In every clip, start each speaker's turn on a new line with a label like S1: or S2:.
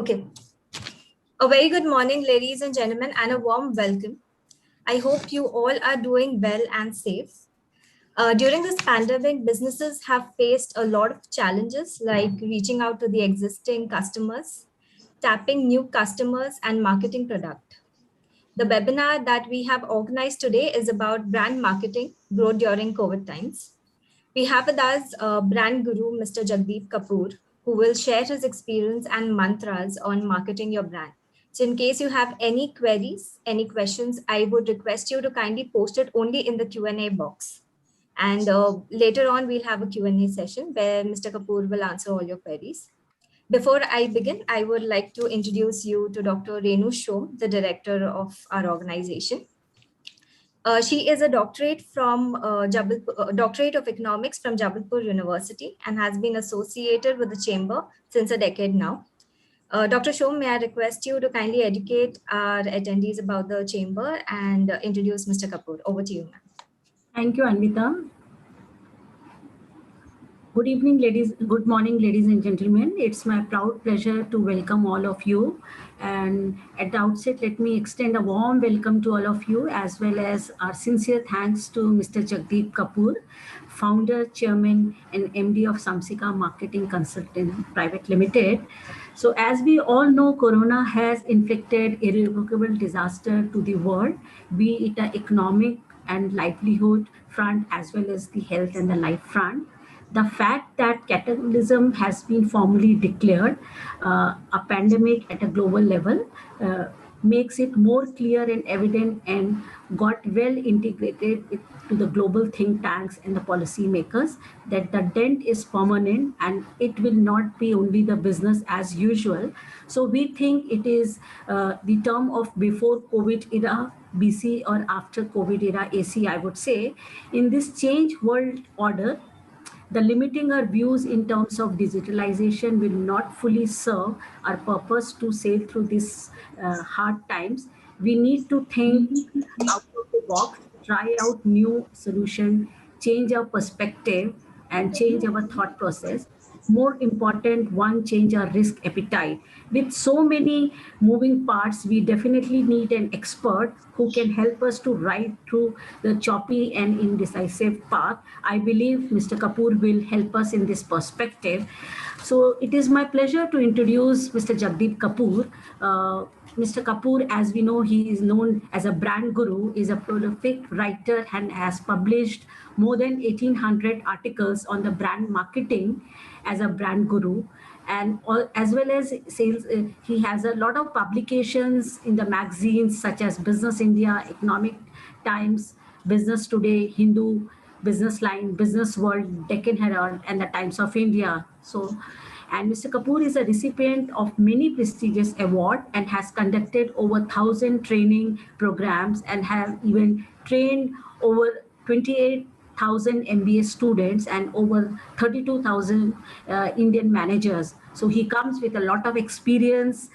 S1: Okay. A very good morning, ladies and gentlemen, and a warm welcome. I hope you all are doing well and safe. During this pandemic, businesses have faced a lot of challenges like reaching out to the existing customers, tapping new customers, and marketing product. The webinar that we have organized today is about brand marketing growth during COVID times. We have with us brand guru, Mr. Jagdeep Kapoor, who will share his experience and mantras on marketing your brand. So in case you have any queries, any questions, I would request you to kindly post it only in the Q&A box. And later on, we'll have a Q&A session where Mr. Kapoor will answer all your queries. Before I begin, I would like to introduce you to Dr. Renu Shom, the director of our organization. She is a doctorate of economics from Jabalpur University and has been associated with the chamber since a decade now. Dr. Shom, may I request you to kindly educate our attendees about the chamber and introduce Mr. Kapoor. Over to you, ma'am.
S2: Thank you, Anvita. Good evening, ladies. Good morning, ladies and gentlemen. It's my proud pleasure to welcome all of you. And at the outset, let me extend a warm welcome to all of you, as well as our sincere thanks to Mr. Jagdeep Kapoor, founder, chairman, and MD of Samsika Marketing Consultant Private Limited. So as we all know, Corona has inflicted irrevocable disaster to the world, be it an economic and livelihood front, as well as the health and the life front. The fact that capitalism has been formally declared a pandemic at a global level makes it more clear and evident and got well integrated to the global think tanks and the policymakers that the dent is permanent and it will not be only the business as usual. So we think it is the term of before COVID era, BC, or after COVID era, AC, I would say. In this change world order, the limiting our views in terms of digitalization will not fully serve our purpose to sail through these hard times. We need to think out of the box, try out new solution, change our perspective, and change our thought process. More important, one, change our risk appetite. With so many moving parts, we definitely need an expert who can help us to ride through the choppy and indecisive path. I believe Mr. Kapoor will help us in this perspective. So it is my pleasure to introduce Mr. Jagdeep Kapoor. Mr. Kapoor, as we know, he is known as a brand guru, is a prolific writer and has published more than 1,800 articles on the brand marketing as a brand guru. And as well as sales, he has a lot of publications in the magazines such as Business India, Economic Times, Business Today, Hindu, Business Line, Business World, Deccan Herald, and the Times of India. So, and Mr. Kapoor is a recipient of many prestigious awards and has conducted over 1,000 training programs and have even trained over 28,000 MBA students and over 32,000 Indian managers. So he comes with a lot of experience.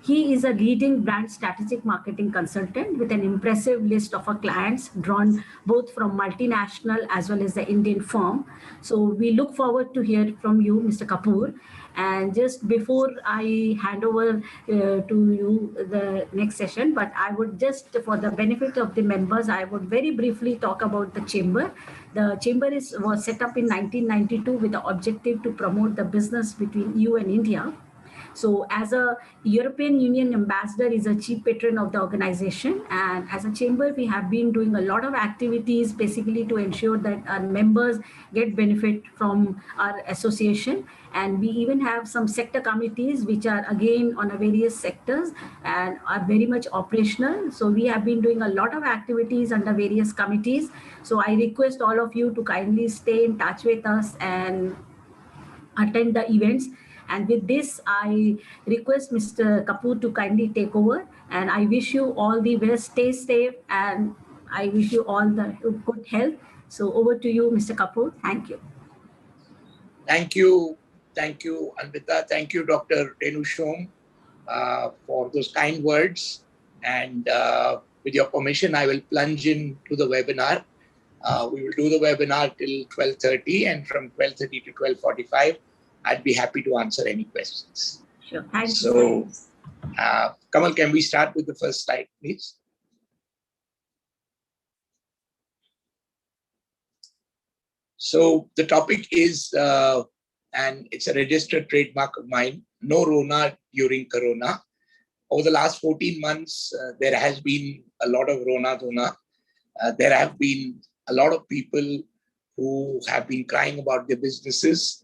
S2: He is a leading brand strategic marketing consultant with an impressive list of our clients drawn both from multinational as well as the Indian firm. So we look forward to hear from you, Mr. Kapoor. And just before I hand over to you the next session, but I would just, for the benefit of the members, I would very briefly talk about the chamber. The chamber was set up in 1992 with the objective to promote the business between EU and India. So as a European Union ambassador is a chief patron of the organization. And as a chamber, we have been doing a lot of activities basically to ensure that our members get benefit from our association. And we even have some sector committees, which are again on a various sectors and are very much operational. So we have been doing a lot of activities under various committees. So I request all of you to kindly stay in touch with us and attend the events. And with this, I request Mr. Kapoor to kindly take over. And I wish you all the best. Stay safe, and I wish you all the good health. So over to you, Mr. Kapoor. Thank you.
S3: Thank you. Thank you, Anvita. Thank you, Dr. Renu Shom, for those kind words. And with your permission, I will plunge into the webinar. We will do the webinar till 12:30, and from 12:30 to 12:45, I'd be happy to answer any questions.
S2: Sure. Thank you.
S3: So, Kamal, can we start with the first slide, please? So the topic is, and it's a registered trademark of mine, no Rona during Corona. Over the last 14 months, there has been a lot of Rona Dona. There have been a lot of people who have been crying about their businesses.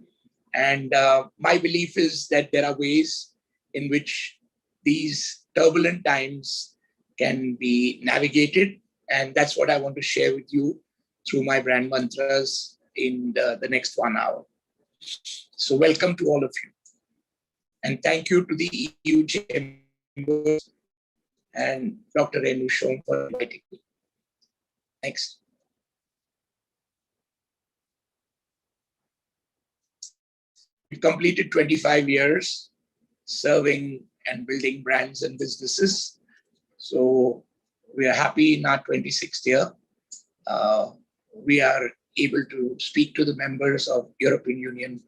S3: And my belief is that there are ways in which these turbulent times can be navigated. And that's what I want to share with you through my brand mantras in the next 1 hour. So welcome to all of you. And thank you to the EU Chambers and Dr. Renu Shom for inviting me. Next. We've completed 25 years serving and building brands and businesses. So we are happy in our 26th year. We are able to speak to the members of European Union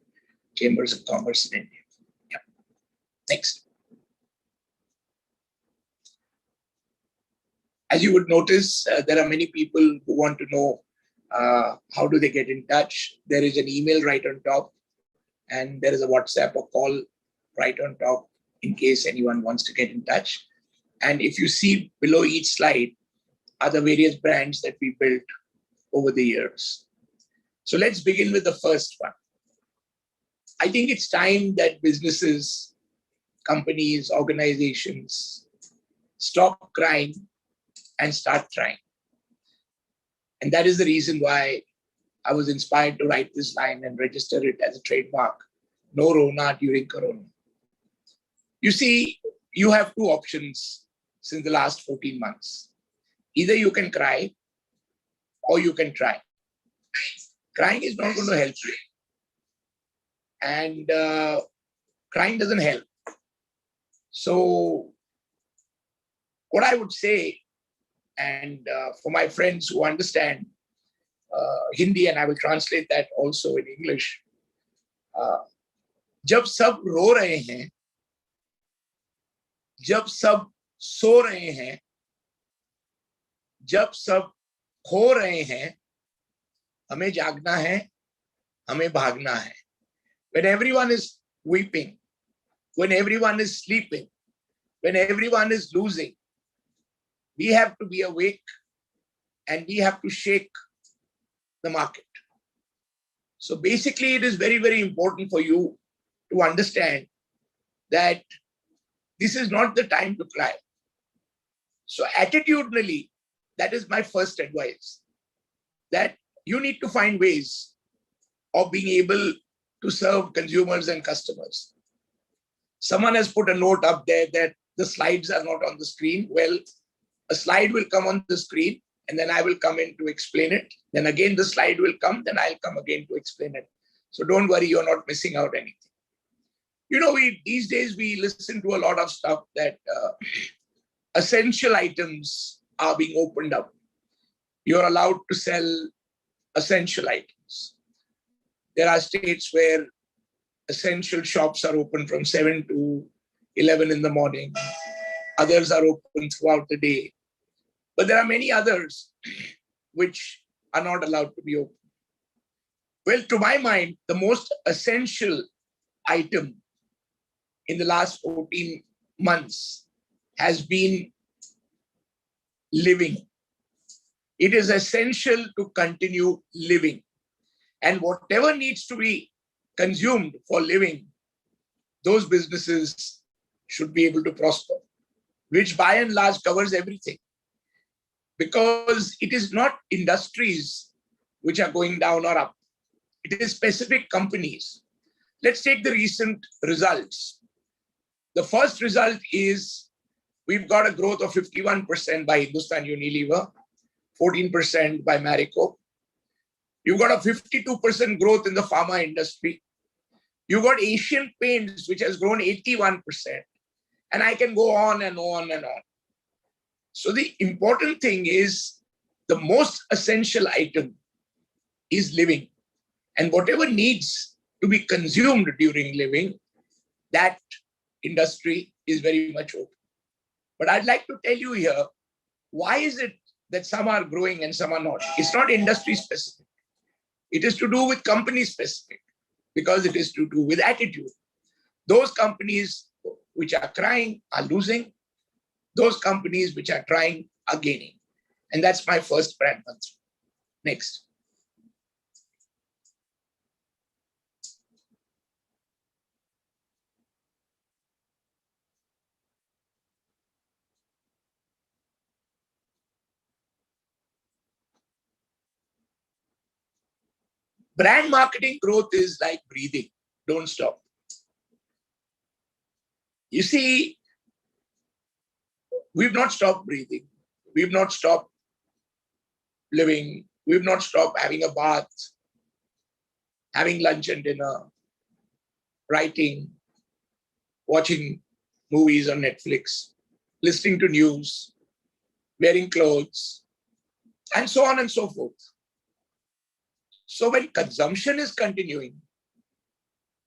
S3: Chambers of Commerce in India. Yeah. Next. As you would notice, there are many people who want to know how do they get in touch. There is an email right on top, and there is a WhatsApp or call right on top in case anyone wants to get in touch. And if you see below each slide are the various brands that we built over the years. So let's begin with the first one. I think it's time that businesses, companies, organizations stop crying and start trying. And that is the reason why I was inspired to write this line and register it as a trademark, no Rona during Corona. You see, you have two options since the last 14 months. Either you can cry or you can try. Crying is not going to help you. And crying doesn't help. So what I would say, and for my friends who understand Hindi, and I will translate that also in English, जब सब रो रहे हैं, जब सब सो रहे हैं, जब सब खो रहे हैं, हमें जागना है, हमें भागना है. When everyone is weeping, when everyone is sleeping, when everyone is losing, we have to be awake and we have to shake the market. So basically, it is very, very important for you to understand that this is not the time to cry. So attitudinally, that is my first advice, that you need to find ways of being able to serve consumers and customers. Someone has put a note up there that the slides are not on the screen. Well, a slide will come on the screen and then I will come in to explain it. Then again, the slide will come, then I'll come again to explain it. So don't worry, you're not missing out anything. You know, these days we listen to a lot of stuff that essential items are being opened up. You're allowed to sell essential items. There are states where essential shops are open from 7 to 11 in the morning. Others are open throughout the day. But there are many others which are not allowed to be open. Well, to my mind, the most essential item in the last 14 months has been living. It is essential to continue living. And whatever needs to be consumed for living, those businesses should be able to prosper, which by and large covers everything. Because it is not industries which are going down or up. It is specific companies. Let's take the recent results. The first result is we've got a growth of 51% by Hindustan Unilever, 14% by Marico. You've got a 52% growth in the pharma industry. You've got Asian Paints, which has grown 81%. And I can go on and on and on. So the important thing is the most essential item is living. And whatever needs to be consumed during living, that industry is very much open. But I'd like to tell you here, why is it that some are growing and some are not? It's not industry specific. It is to do with company specific, because it is to do with attitude. Those companies which are crying are losing. Those companies which are trying are gaining. And that's my first brand mantra. Next. Brand marketing growth is like breathing. Don't stop. You see, we've not stopped breathing. We've not stopped living. We've not stopped having a bath, having lunch and dinner, writing, watching movies on Netflix, listening to news, wearing clothes, and so on and so forth. So when consumption is continuing,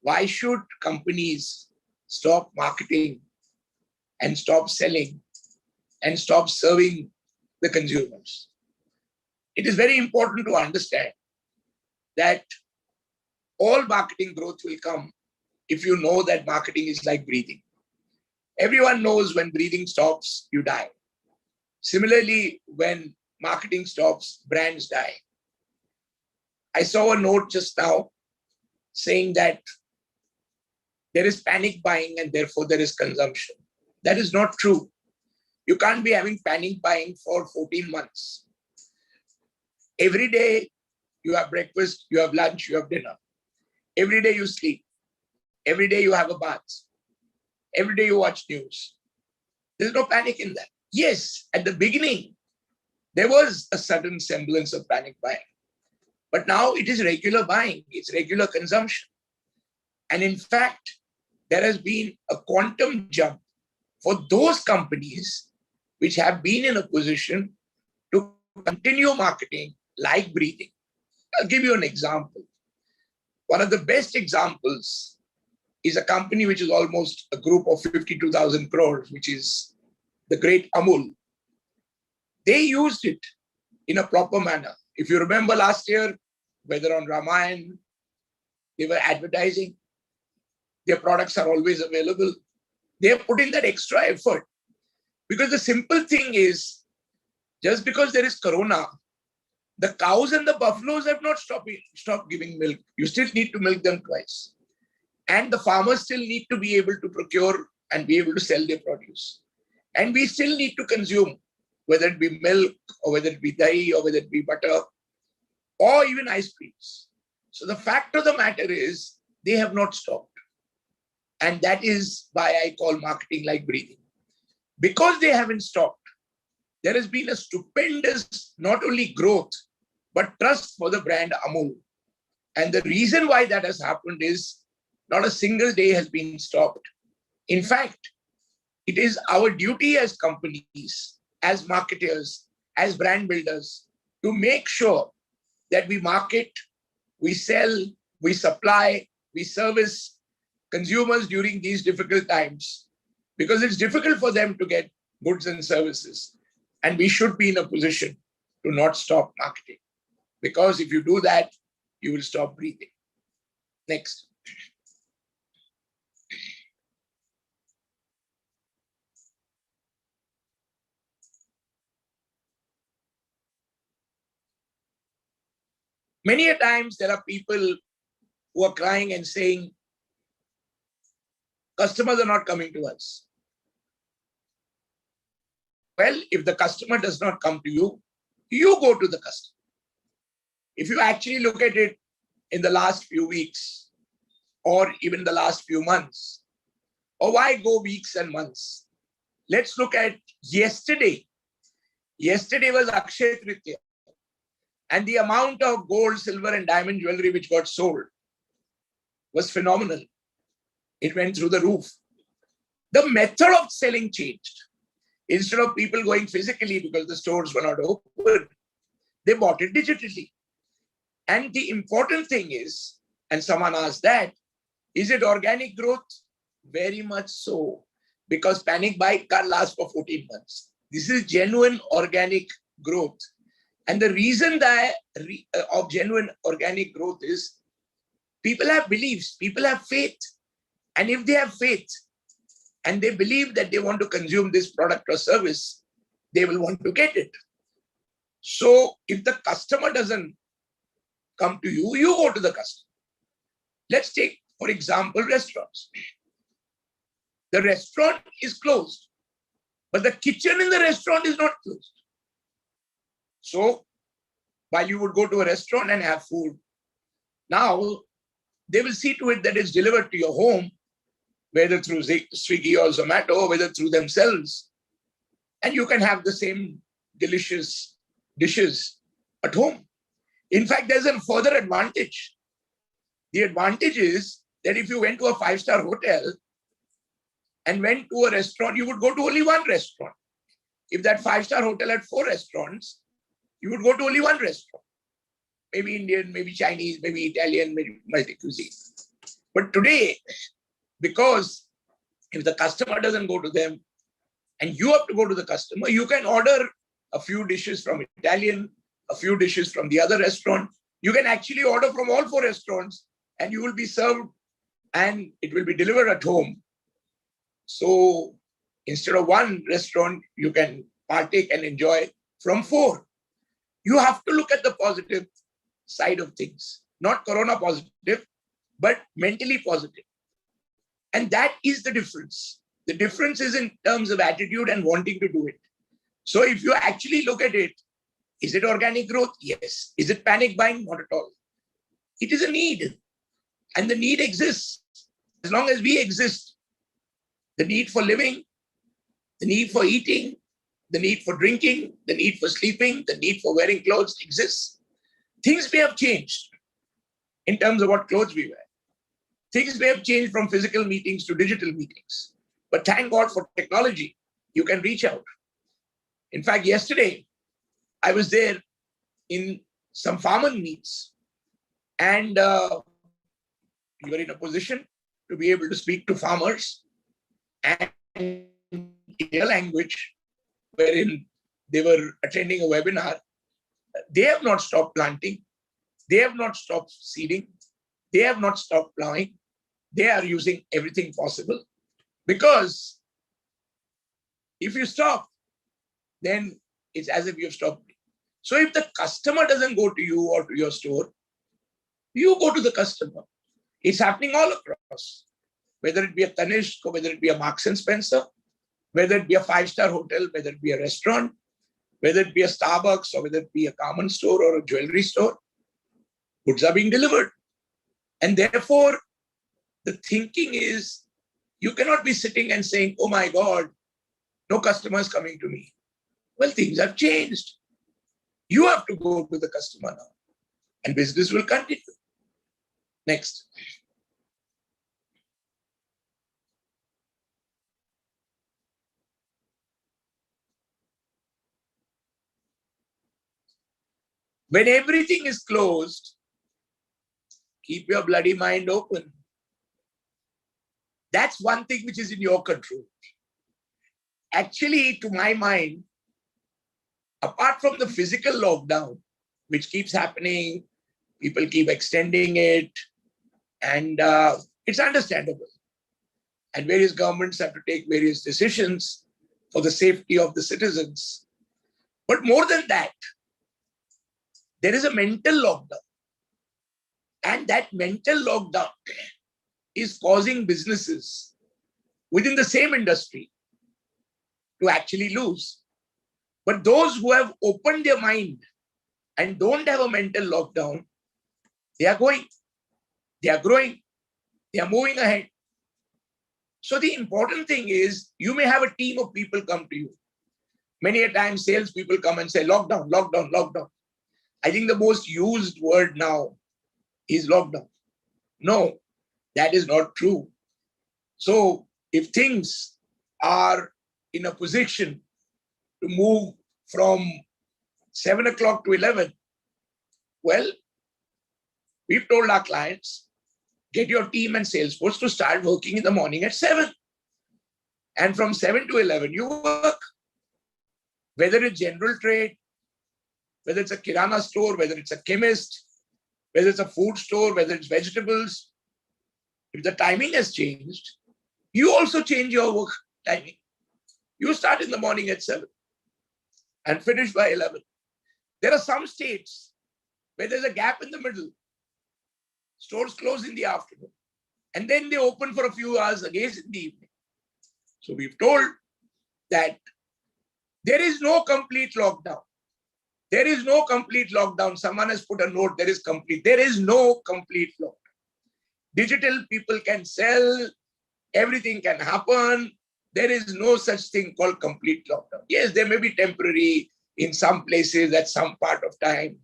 S3: why should companies stop marketing and stop selling and stop serving the consumers? It is very important to understand that all marketing growth will come if you know that marketing is like breathing. Everyone knows when breathing stops, you die. Similarly, when marketing stops, brands die. I saw a note just now saying that there is panic buying and therefore there is consumption. That is not true. You can't be having panic buying for 14 months. Every day you have breakfast, you have lunch, you have dinner. Every day you sleep. Every day you have a bath. Every day you watch news. There's no panic in that. Yes, at the beginning, there was a sudden semblance of panic buying. But now it is regular buying. It's regular consumption. And in fact, there has been a quantum jump for those companies which have been in a position to continue marketing like breathing. I'll give you an example. One of the best examples is a company which is almost a group of 52,000 crores, which is the great Amul. They used it in a proper manner. If you remember last year, whether on Ramayan, they were advertising. Their products are always available. They have put in that extra effort. Because the simple thing is, just because there is corona, the cows and the buffaloes have not stopped giving milk. You still need to milk them twice. And the farmers still need to be able to procure and be able to sell their produce. And we still need to consume, whether it be milk or whether it be dahi or whether it be butter or even ice creams. So the fact of the matter is they have not stopped. And that is why I call marketing like breathing. Because they haven't stopped, there has been a stupendous, not only growth, but trust for the brand Amul. And the reason why that has happened is not a single day has been stopped. In fact, it is our duty as companies, as marketers, as brand builders, to make sure that we market, we sell, we supply, we service consumers during these difficult times, because it's difficult for them to get goods and services. And we should be in a position to not stop marketing, because if you do that, you will stop breathing. Next. Many a times there are people who are crying and saying, customers are not coming to us. Well, if the customer does not come to you, you go to the customer. If you actually look at it in the last few weeks or even the last few months, or why go weeks and months? Let's look at yesterday. Yesterday was Akshay Tritiya. And the amount of gold, silver, and diamond jewelry which got sold was phenomenal. It went through the roof. The method of selling changed. Instead of people going physically because the stores were not open, they bought it digitally. And the important thing is, and someone asked that, is it organic growth Very much so. Because panic buy can't last for 14 months. This is genuine organic growth. And the reason that of genuine organic growth is people have beliefs, people have faith. And if they have faith and they believe that they want to consume this product or service, they will want to get it. So if the customer doesn't come to you, you go to the customer. Let's take, for example, restaurants. The restaurant is closed, but the kitchen in the restaurant is not closed. So while you would go to a restaurant and have food, now they will see to it that it's delivered to your home, whether through Swiggy or Zomato, or whether through themselves. And you can have the same delicious dishes at home. In fact, there's a further advantage. The advantage is that if you went to a 5-star hotel and went to a restaurant, you would go to only one restaurant. If that 5-star hotel had 4 restaurants, you would go to only one restaurant. Maybe Indian, maybe Chinese, maybe Italian, maybe multi-cuisine. But today, because if the customer doesn't go to them and you have to go to the customer, you can order a few dishes from Italian, a few dishes from the other restaurant. You can actually order from all 4 restaurants and you will be served and it will be delivered at home. So instead of one restaurant, you can partake and enjoy from 4. You have to look at the positive side of things, not corona positive, but mentally positive. And that is the difference. The difference is in terms of attitude and wanting to do it. So if you actually look at it, is it organic growth? Yes. Is it panic buying? Not at all. It is a need. And the need exists. As long as we exist, the need for living, the need for eating, the need for drinking, the need for sleeping, the need for wearing clothes exists. Things may have changed in terms of what clothes we wear. Things may have changed from physical meetings to digital meetings. But thank God for technology. You can reach out. In fact, yesterday, I was there in some farmer meets, and you were in a position to be able to speak to farmers and in their language, wherein they were attending a webinar. They have not stopped planting. They have not stopped seeding. They have not stopped plowing. They are using everything possible, because if you stop, then it's as if you've stopped. So if the customer doesn't go to you or to your store, you go to the customer. It's happening all across, whether it be a Tanishq or whether it be a Marks and Spencer, whether it be a 5-star hotel, whether it be a restaurant, whether it be a Starbucks or whether it be a garment store or a jewelry store, goods are being delivered. And therefore, the thinking is, you cannot be sitting and saying, oh my God, no customer is coming to me. Well, things have changed. You have to go to the customer now, and business will continue. Next. When everything is closed, keep your bloody mind open. That's one thing which is in your control. Actually, to my mind, apart from the physical lockdown, which keeps happening, people keep extending it, and it's understandable. And various governments have to take various decisions for the safety of the citizens. But more than that, there is a mental lockdown. And that mental lockdown is causing businesses within the same industry to actually lose. But those who have opened their mind and don't have a mental lockdown, they are going, they are growing, they are moving ahead. So the important thing is, you may have a team of people come to you. Many a time, salespeople come and say, lockdown, lockdown, lockdown. I think the most used word now is lockdown. No, that is not true. So if things are in a position to move from 7 o'clock to 11, well, we've told our clients get your team and sales force to start working in the morning at 7. And from 7 to 11, you work. Whether it's general trade, whether it's a kirana store, whether it's a chemist, whether it's a food store, whether it's vegetables, if the timing has changed, you also change your work timing. You start in the morning at 7 and finish by 11. There are some states where there's a gap in the middle. Stores close in the afternoon. And then they open for a few hours again in the evening. So we've told that there is no complete lockdown. There is no complete lockdown. Someone has put a note, there is complete. There is no complete lockdown. Digital people can sell, everything can happen. There is no such thing called complete lockdown. Yes, there may be temporary in some places at some part of time.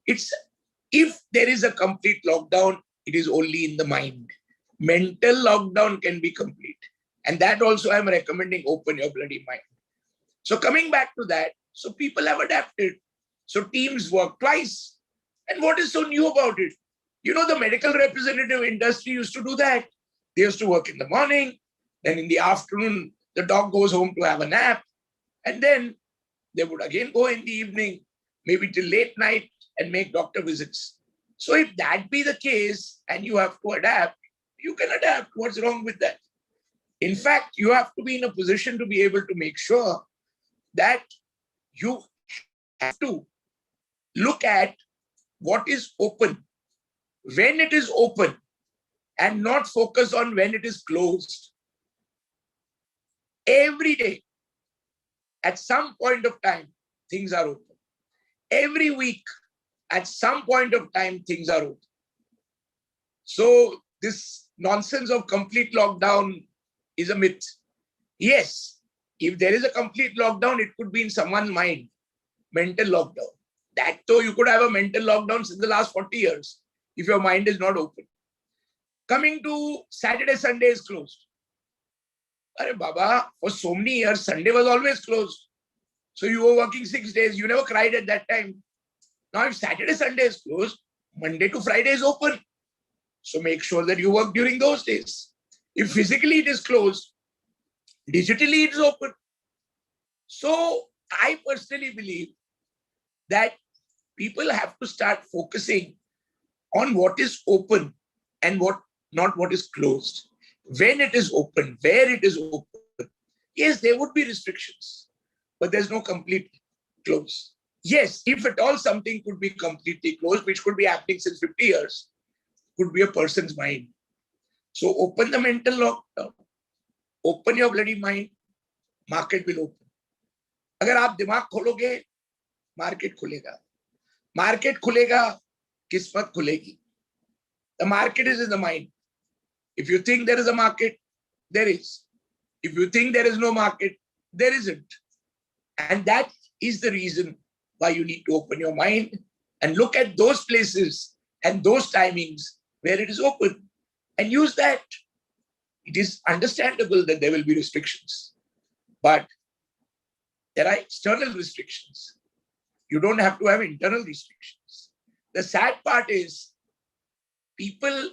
S3: If there is a complete lockdown, it is only in the mind. Mental lockdown can be complete. And that also I'm recommending, open your bloody mind. So coming back to that, so people have adapted. So teams work twice. And what is so new about it? You know, the medical representative industry used to do that. They used to work in the morning. Then in the afternoon, the dog goes home to have a nap. And then they would again go in the evening, maybe till late night, and make doctor visits. So if that be the case and you have to adapt, you can adapt. What's wrong with that? In fact, you have to be in a position to be able to make sure that you have to look at what is open, when it is open, and not focus on when it is closed. Every day, at some point of time, things are open. Every week, at some point of time, things are open. So this nonsense of complete lockdown is a myth. Yes, if there is a complete lockdown, it could be in someone's mind, mental lockdown. That though you could have a mental lockdown since the last 40 years, if your mind is not open. Coming to Saturday, Sunday is closed. Arey Baba, for so many years, Sunday was always closed. So you were working 6 days, you never cried at that time. Now if Saturday, Sunday is closed, Monday to Friday is open. So make sure that you work during those days. If physically it is closed, digitally it is open. So I personally believe that people have to start focusing on what is open and not what is closed. When it is open, where it is open. Yes, there would be restrictions, but there's no complete close. Yes, if at all something could be completely closed, which could be happening since 50 years, could be a person's mind. So open the mental lockdown. Open your bloody mind. Market will open. अगर आप दिमाग खोलोगे, market खुलेगा. Market खुलेगा, किस्मत खुलेगी. The market is in the mind. If you think there is a market, there is. If you think there is no market, there isn't. And that is the reason why you need to open your mind and look at those places and those timings where it is open and use that. It is understandable that there will be restrictions, but there are external restrictions. You don't have to have internal restrictions. The sad part is people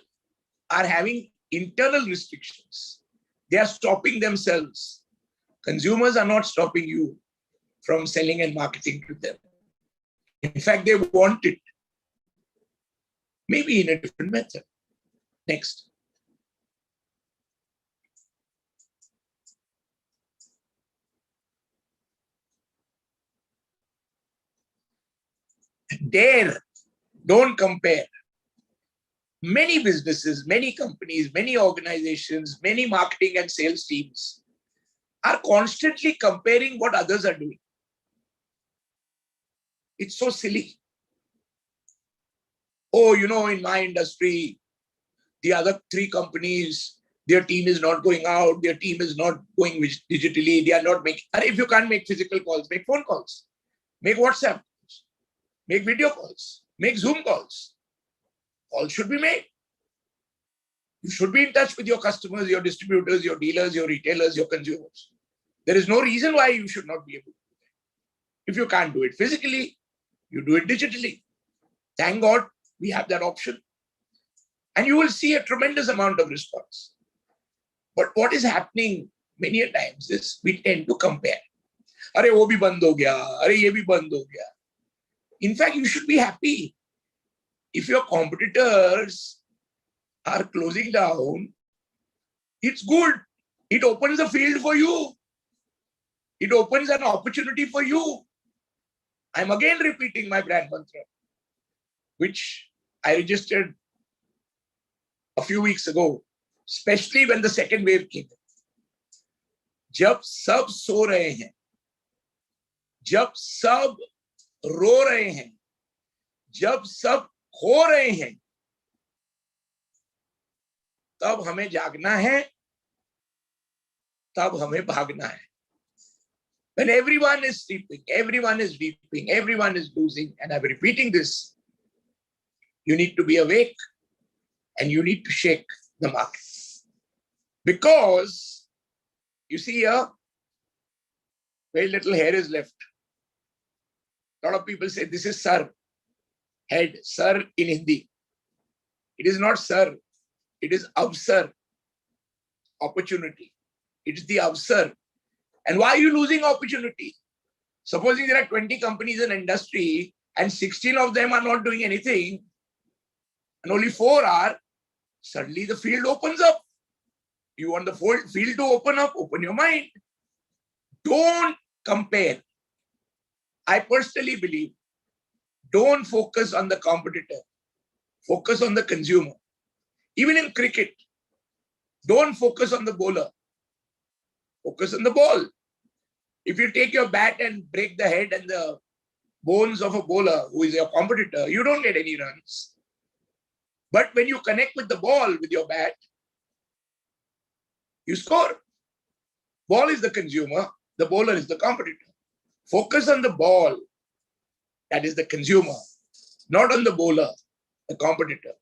S3: are having internal restrictions. They are stopping themselves. Consumers are not stopping you from selling and marketing to them. In fact, they want it. Maybe in a different method. Next. Dare, don't compare. Many businesses, many companies, many organizations, many marketing and sales teams are constantly comparing what others are doing. It's so silly. Oh, you know, in my industry, the other 3 companies, their team is not going out, their team is not going digitally, they are not making, if you can't make physical calls, make phone calls, make WhatsApp calls, make video calls, make Zoom calls. Calls should be made. You should be in touch with your customers, your distributors, your dealers, your retailers, your consumers. There is no reason why you should not be able to do that. If you can't do it physically, you do it digitally. Thank God we have that option. And you will see a tremendous amount of response. But what is happening many a times is we tend to compare. Arey wo bhi band ho gaya, arey ye bhi band ho gaya. In fact, you should be happy if your competitors are closing down. It's good. It opens a field for you. It opens an opportunity for you. I'm again repeating my brand mantra, which I registered a few weeks ago, especially when the second wave came. जब सब सो रहे हैं, जब सब रो रहे हैं, जब सब खो रहे हैं, तब हमें जागना है, तब हमें भागना है. When everyone is sleeping, everyone is weeping, everyone is losing, and I'm repeating this, you need to be awake and you need to shake the market. Because you see here, very little hair is left. A lot of people say this is sir, head, sir in Hindi. It is not sir, it is avsar, opportunity. It is the avsar. And why are you losing opportunity? Supposing there are 20 companies in industry and 16 of them are not doing anything and only 4 are, suddenly the field opens up. You want the field to open up, open your mind. Don't compare. I personally believe, don't focus on the competitor. Focus on the consumer. Even in cricket, don't focus on the bowler. Focus on the ball. If you take your bat and break the head and the bones of a bowler who is your competitor, you don't get any runs. But when you connect with the ball with your bat, you score. Ball is the consumer, the bowler is the competitor. Focus on the ball, that is the consumer, not on the bowler, the competitor.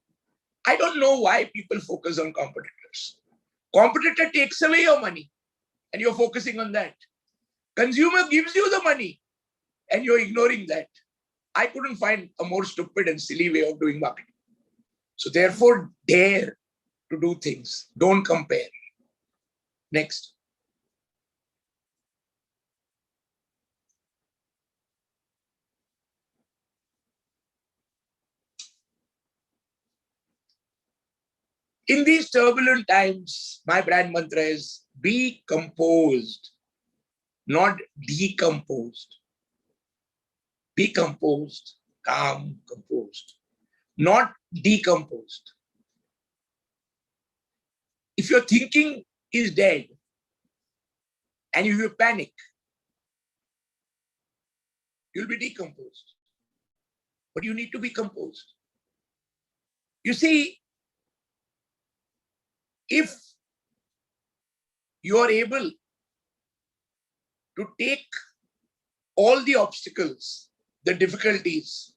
S3: I don't know why people focus on competitors. Competitor takes away your money and you're focusing on that. Consumer gives you the money and you're ignoring that. I couldn't find a more stupid and silly way of doing marketing. So therefore, dare to do things. Don't compare. Next. In these turbulent times, my brand mantra is be composed, not decomposed. Be composed, calm, composed, not decomposed. If your thinking is dead and if you panic, you'll be decomposed. But you need to be composed. You see, if you are able to take all the obstacles, the difficulties,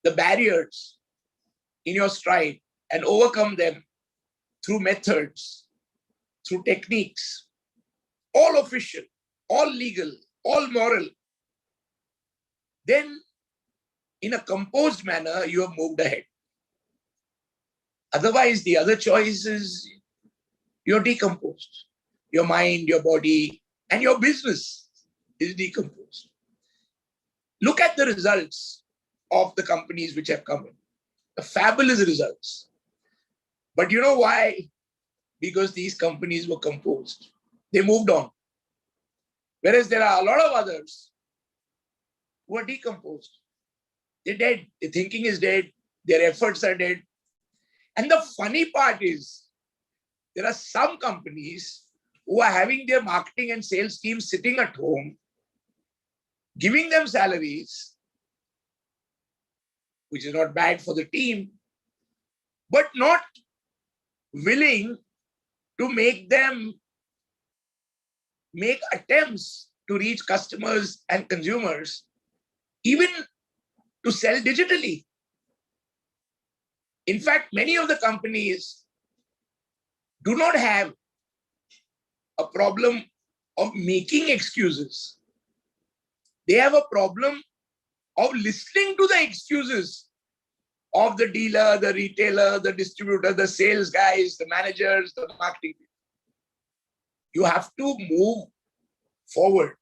S3: the barriers in your stride and overcome them through methods, through techniques, all official, all legal, all moral, then in a composed manner, you have moved ahead. Otherwise, the other choice is you're decomposed. Your mind, your body, and your business is decomposed. Look at the results of the companies which have come in. The fabulous results. But you know why? Because these companies were composed. They moved on. Whereas there are a lot of others who are decomposed. They're dead. Their thinking is dead. Their efforts are dead. And the funny part is, there are some companies who are having their marketing and sales teams sitting at home, giving them salaries, which is not bad for the team, but not willing to make them make attempts to reach customers and consumers, even to sell digitally. In fact, many of the companies do not have a problem of making excuses. They have a problem of listening to the excuses of the dealer, the retailer, the distributor, the sales guys, the managers, the marketing people. You have to move forward.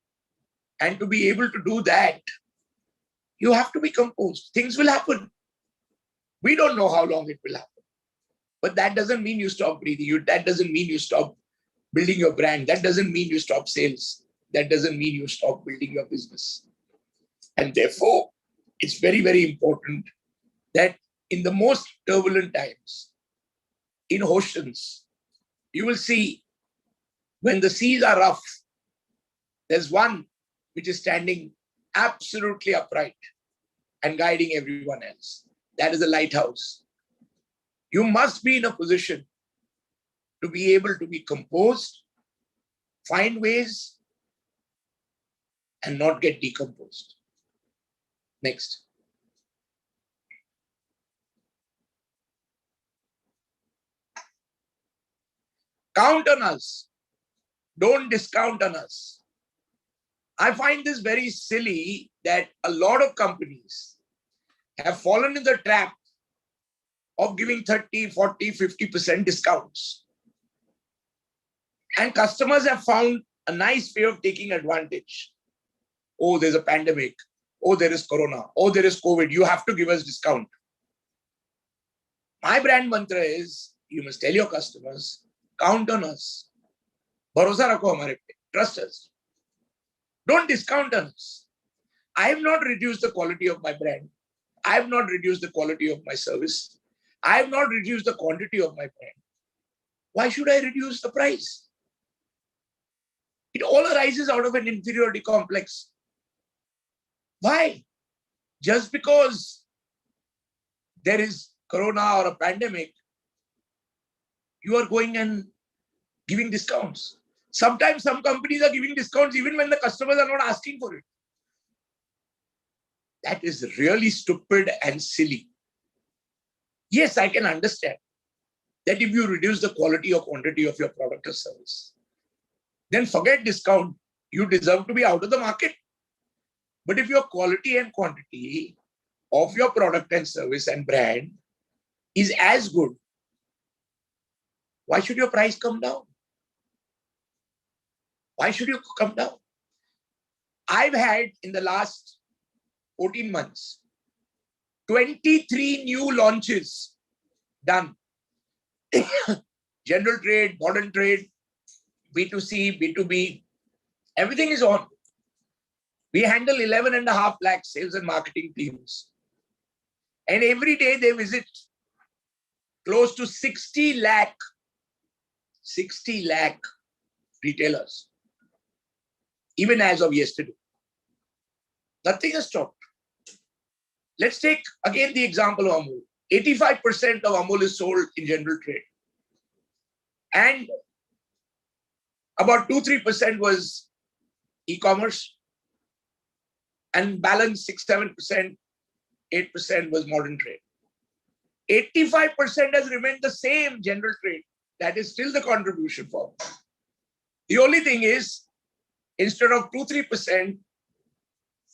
S3: And to be able to do that, you have to be composed. Things will happen. We don't know how long it will happen. But that doesn't mean you stop breathing. That doesn't mean you stop building your brand. That doesn't mean you stop sales. That doesn't mean you stop building your business. And therefore, it's very, very important that in the most turbulent times, in oceans, you will see when the seas are rough, there's one which is standing absolutely upright and guiding everyone else. That is the lighthouse. You must be in a position to be able to be composed, find ways, and not get decomposed. Next. Count on us. Don't discount on us. I find this very silly that a lot of companies have fallen in the trap of giving 30, 40, 50% discounts. And customers have found a nice way of taking advantage. Oh, there's a pandemic. Oh, there is Corona. Oh, there is COVID. You have to give us discount. My brand mantra is, you must tell your customers, count on us. Bharosa rakho hamare pe. Trust us. Don't discount on us. I have not reduced the quality of my brand. I have not reduced the quality of my service. I have not reduced the quantity of my brand. Why should I reduce the price? It all arises out of an inferiority complex. Why? Just because there is Corona or a pandemic, you are going and giving discounts. Sometimes some companies are giving discounts even when the customers are not asking for it. That is really stupid and silly. Yes, I can understand that if you reduce the quality or quantity of your product or service, then forget discount. You deserve to be out of the market. But if your quality and quantity of your product and service and brand is as good, why should your price come down? Why should you come down? I've had in the last 14 months, 23 new launches done. General trade, modern trade, B2C, B2B, everything is on. We handle 11.5 lakh sales and marketing teams. And every day they visit close to 60 lakh retailers. Even as of yesterday. Nothing has stopped. Let's take again the example of Amul. 85% of Amul is sold in general trade. And about 2-3% was e-commerce. And balance 6-7%, 8% was modern trade. 85% has remained the same general trade. That is still the contribution form. The only thing is, instead of 2-3%,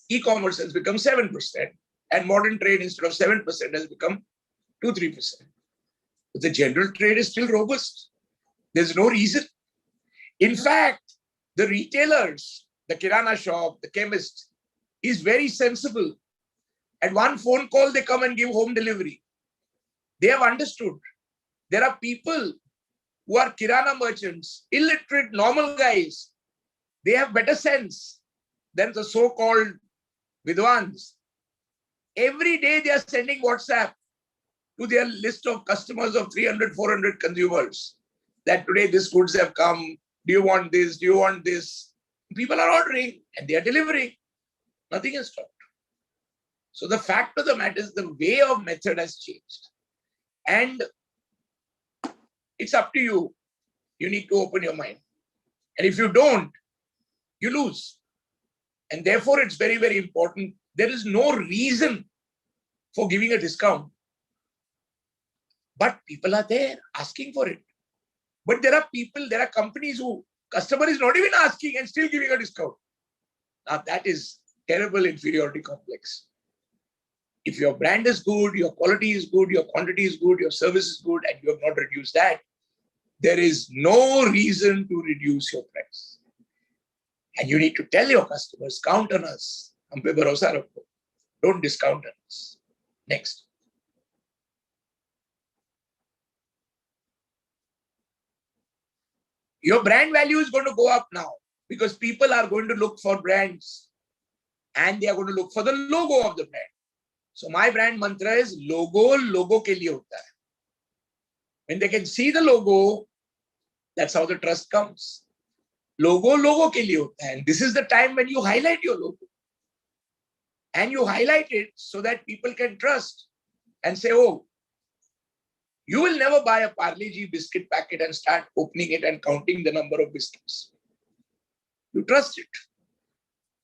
S3: e-commerce has become 7%. And modern trade, instead of 7%, has become 2-3%. But the general trade is still robust. There's no reason. In fact, the retailers, the kirana shop, the chemist, is very sensible. At one phone call, they come and give home delivery. They have understood. There are people who are kirana merchants, illiterate, normal guys. They have better sense than the so-called vidwans. Every day they are sending WhatsApp to their list of customers of 300, 400 consumers that today these goods have come. Do you want this? Do you want this? People are ordering and they are delivering. Nothing has stopped. So the fact of the matter is the way of method has changed. And it's up to you. You need to open your mind. And if you don't, you lose. And therefore, it's very, very important. There is no reason for giving a discount. But people are there asking for it. But there are people, there are companies who customer is not even asking and still giving a discount. Now that is terrible inferiority complex. If your brand is good, your quality is good, your quantity is good, your service is good, and you have not reduced that, there is no reason to reduce your price. And you need to tell your customers, count on us. Hum pe bharosa rakho. Don't discount on us. Next. Your brand value is going to go up now because people are going to look for brands and they are going to look for the logo of the brand. So my brand mantra is logo ke liye hota hai. When they can see the logo, that's how the trust comes. Logo ke liye hota hai. And this is the time when you highlight your logo. And you highlight it so that people can trust and say, oh, you will never buy a Parle G biscuit packet and start opening it and counting the number of biscuits. You trust it.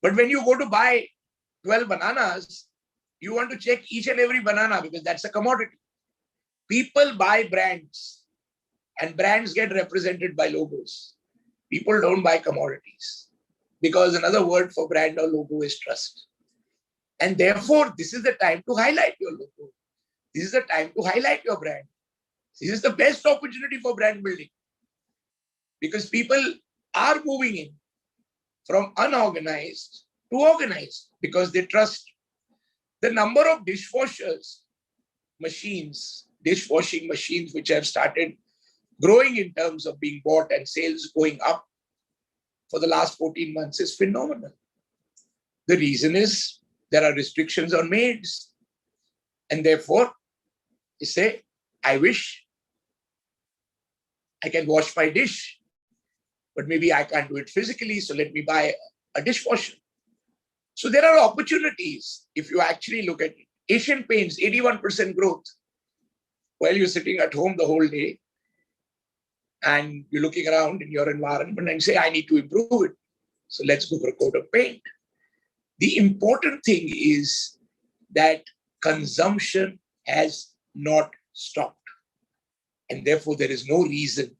S3: But when you go to buy 12 bananas, you want to check each and every banana because that's a commodity. People buy brands and brands get represented by logos. People don't buy commodities because another word for brand or logo is trust. And therefore, this is the time to highlight your logo. This is the time to highlight your brand. This is the best opportunity for brand building because people are moving in from unorganized to organized because they trust. The number of dishwashing machines which have started growing in terms of being bought and sales going up for the last 14 months is phenomenal. The reason is there are restrictions on maids. And therefore, you say, I wish I can wash my dish, but maybe I can't do it physically, so let me buy a dishwasher. So there are opportunities if you actually look at it. Asian Paints, 81% growth. While you're sitting at home the whole day and you're looking around in your environment and say, I need to improve it. So let's go for a coat of paint. The important thing is that consumption has not stopped. And therefore, there is no reason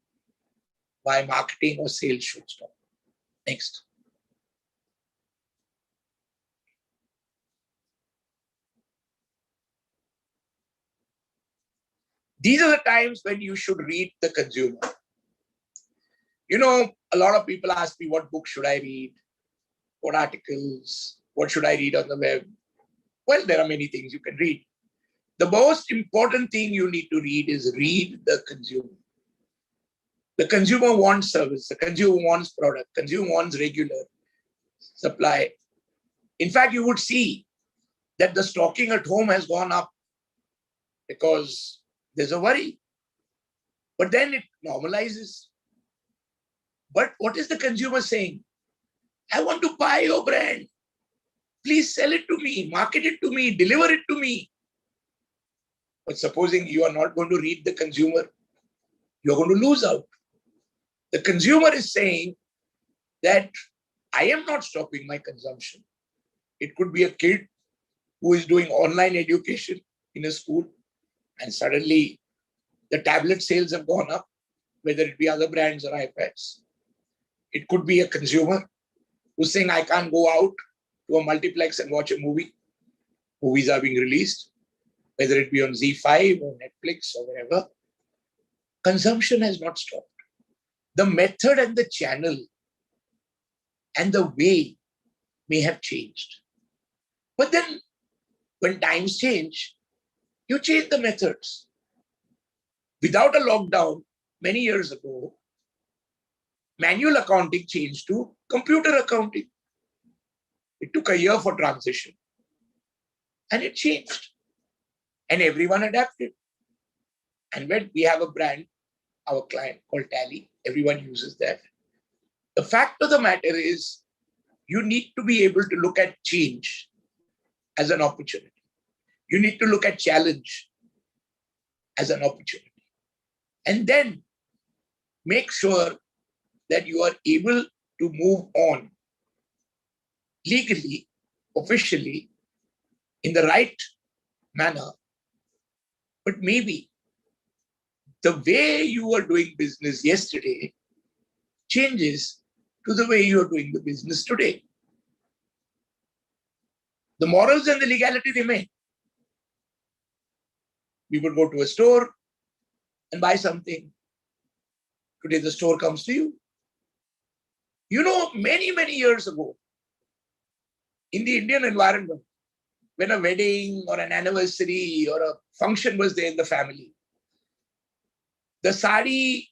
S3: why marketing or sales should stop. Next. These are the times when you should read the consumer. You know, a lot of people ask me, what book should I read? What articles? What should I read on the web? Well, there are many things you can read. The most important thing you need to read is read the consumer. The consumer wants service. The consumer wants product. The consumer wants regular supply. In fact, you would see that the stocking at home has gone up because there's a worry. But then it normalizes. But what is the consumer saying? I want to buy your brand. Please sell it to me, market it to me, deliver it to me. But supposing you are not going to read the consumer, you're going to lose out. The consumer is saying that I am not stopping my consumption. It could be a kid who is doing online education in a school and suddenly the tablet sales have gone up, whether it be other brands or iPads. It could be a consumer who's saying, I can't go out to a multiplex and watch a movie. Movies are being released, whether it be on Z5 or Netflix or wherever. Consumption has not stopped. The method and the channel and the way may have changed. But then when times change, you change the methods. Without a lockdown, many years ago, manual accounting changed to computer accounting. It took a year for transition. And it changed. And everyone adapted. And when we have a brand, our client called Tally, everyone uses that. The fact of the matter is, you need to be able to look at change as an opportunity. You need to look at challenge as an opportunity. And then make sure that you are able to move on legally, officially, in the right manner. But maybe the way you were doing business yesterday changes to the way you are doing the business today. The morals and the legality remain. we would go to a store and buy something. Today, the store comes to you. You know, many, many years ago, in the Indian environment, when a wedding or an anniversary or a function was there in the family, the sari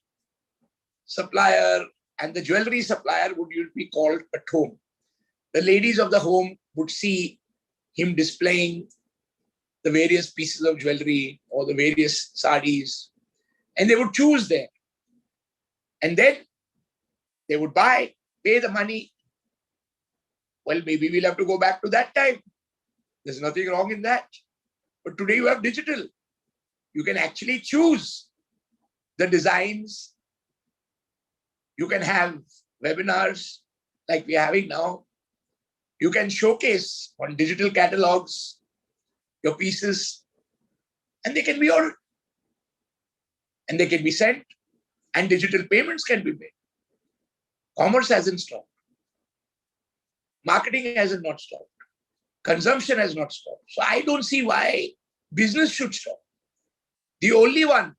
S3: supplier and the jewelry supplier would be called at home. The ladies of the home would see him displaying the various pieces of jewelry or the various saris, and they would choose there. And then they would buy, pay the money. Well, maybe we'll have to go back to that time. There's nothing wrong in that. But today you have digital. You can actually choose the designs. You can have webinars like we're having now. You can showcase on digital catalogs your pieces, and they can be ordered. And they can be sent, and digital payments can be made. Commerce hasn't stopped. Marketing hasn't not stopped. Consumption has not stopped. So I don't see why business should stop. The only one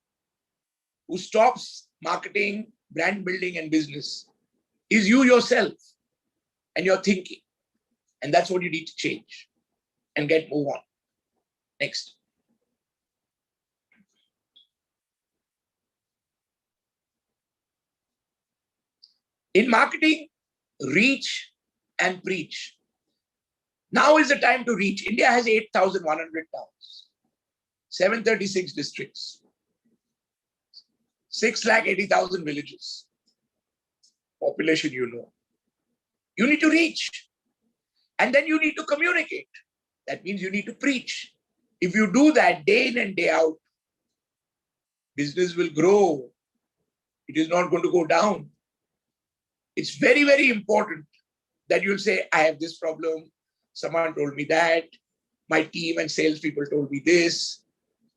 S3: who stops marketing, brand building, and business is you yourself and your thinking. And that's what you need to change and move on. Next. In marketing, reach and preach. Now is the time to reach. India has 8,100 towns, 736 districts, 680,000 villages. Population, you know. You need to reach. And then you need to communicate. That means you need to preach. If you do that day in and day out, business will grow. It is not going to go down. It's very, very important that you'll say, I have this problem. Someone told me that. My team and salespeople told me this.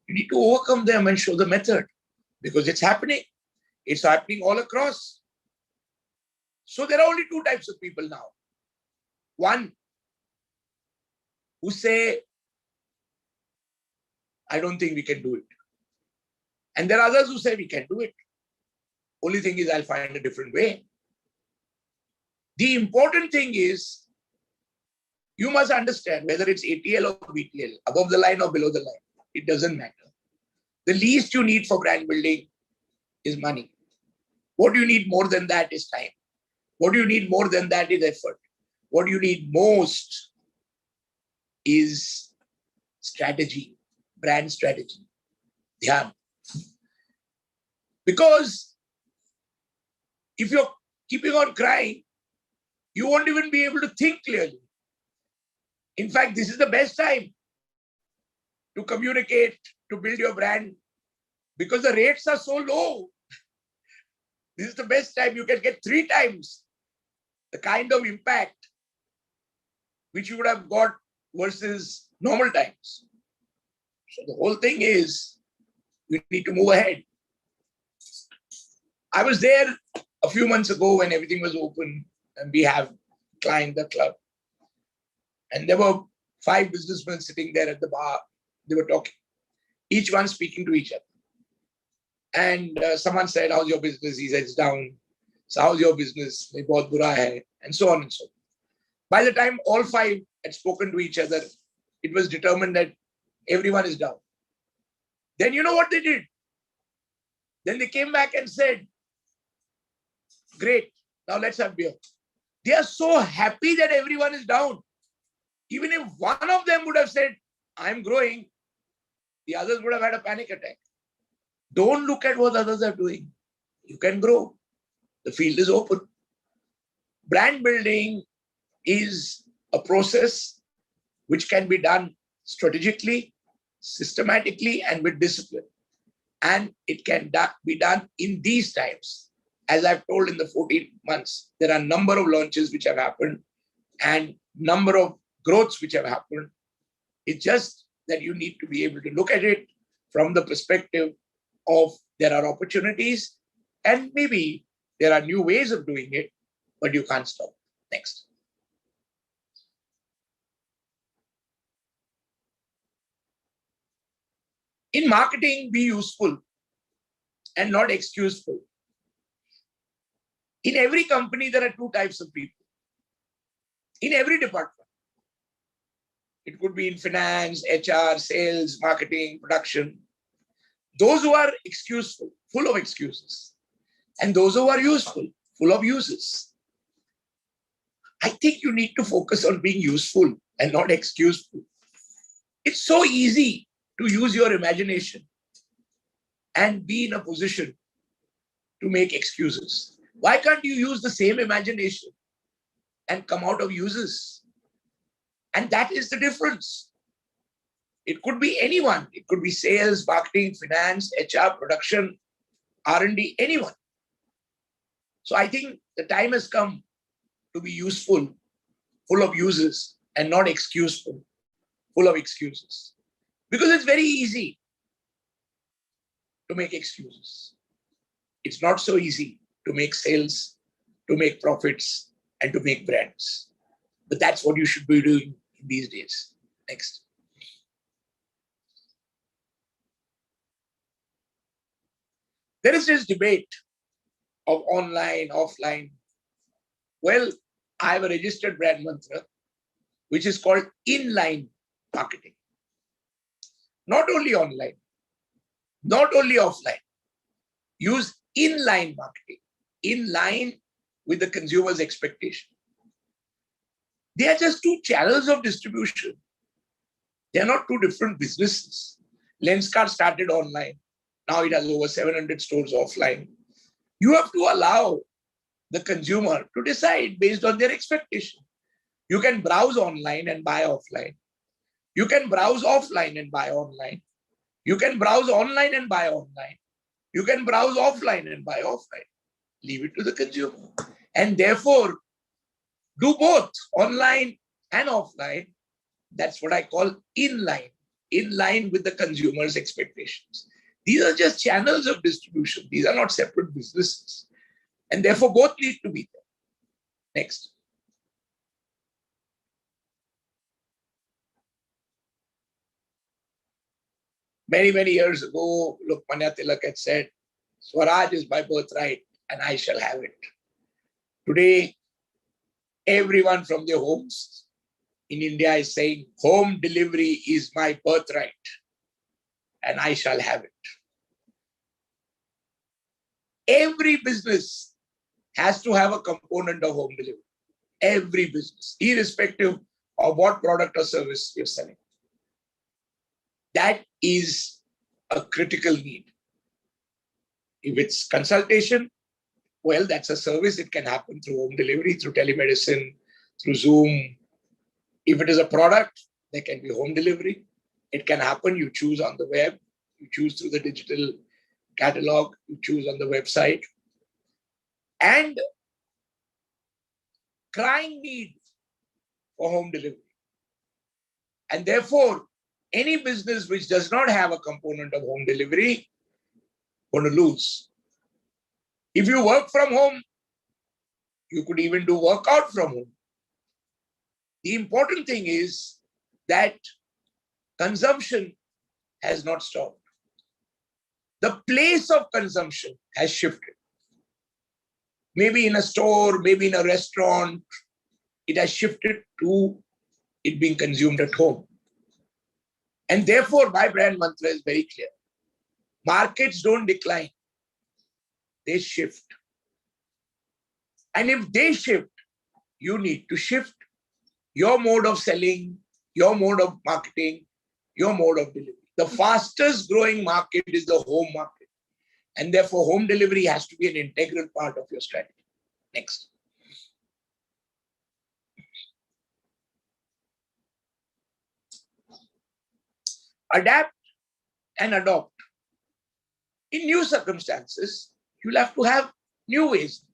S3: You need to overcome them and show the method because it's happening. It's happening all across. So there are only two types of people now. One who say, I don't think we can do it. And there are others who say we can do it. Only thing is I'll find a different way. The important thing is you must understand whether it's ATL or BTL, above the line or below the line. It doesn't matter. The least you need for brand building is money. What you need more than that is time. What you need more than that is effort. What you need most is strategy, brand strategy. Dhyan. Because if you're keeping on crying, you won't even be able to think clearly. In fact, this is the best time to communicate, to build your brand, because the rates are so low. This is the best time. You can get 3 times the kind of impact which you would have got versus normal times. So the whole thing is, you need to move ahead. I was there a few months ago when everything was open and we have climbed the club. And there were 5 businessmen sitting there at the bar. They were talking, each one speaking to each other. And someone said, how's your business? He said, it's down. So how's your business? Ye bahut bura hai. And so on and so on. By the time all 5 had spoken to each other, it was determined that everyone is down. Then you know what they did? Then they came back and said, great, now let's have beer. They are so happy that everyone is down. Even if one of them would have said, I'm growing, the others would have had a panic attack. Don't look at what others are doing. You can grow. The field is open. Brand building is a process which can be done strategically, systematically, and with discipline. And it can be done in these times. As I've told in the 14 months, there are a number of launches which have happened and number of growths which have happened. It's just that you need to be able to look at it from the perspective of there are opportunities and maybe there are new ways of doing it, but you can't stop. Next. In marketing, be useful and not excuseful. In every company, there are two types of people. In every department. It could be in finance, HR, sales, marketing, production. Those who are excuseful, full of excuses. And those who are useful, full of uses. I think you need to focus on being useful and not excuseful. It's so easy to use your imagination and be in a position to make excuses. Why can't you use the same imagination and come out of uses? And that is the difference. It could be anyone. It could be sales, marketing, finance, HR, production, R&D, anyone. So I think the time has come to be useful, full of uses, and not excuseful, full of excuses. Because it's very easy to make excuses. It's not so easy to make sales, to make profits, and to make brands. But that's what you should be doing these days. Next. There is this debate of online, offline. Well, I have a registered brand mantra, which is called inline marketing. Not only online, not only offline. Use inline marketing, in line with the consumer's expectation. They are just two channels of distribution. They are not two different businesses. Lenskart started online. Now it has over 700 stores offline. You have to allow the consumer to decide based on their expectation. You can browse online and buy offline. You can browse offline and buy online. You can browse online and buy online. You can browse offline and buy offline. Leave it to the consumer. And therefore, do both online and offline. That's what I call inline with the consumer's expectations. These are just channels of distribution. These are not separate businesses. And therefore, both need to be there. Next. Many, many years ago, Lokmanya Tilak had said, Swaraj is my birthright and I shall have it. Today, everyone from their homes in India is saying, home delivery is my birthright and I shall have it. Every business has to have a component of home delivery. Every business, irrespective of what product or service you're selling. That is a critical need. If it's consultation, well, that's a service. It can happen through home delivery, through telemedicine, through Zoom. If it is a product, there can be home delivery. It can happen. You choose on the web. You choose through the digital catalog. You choose on the website. And crying need for home delivery. And therefore, any business which does not have a component of home delivery going to lose. If you work from home, you could even do workout from home. The important thing is that consumption has not stopped. The place of consumption has shifted. Maybe in a store, maybe in a restaurant, it has shifted to it being consumed at home. And therefore, my brand mantra is very clear. Markets don't decline. They shift. And if they shift, you need to shift your mode of selling, your mode of marketing, your mode of delivery. The fastest growing market is the home market. And therefore, home delivery has to be an integral part of your strategy. Next. Adapt and adopt. In new circumstances, you'll have to have new ways,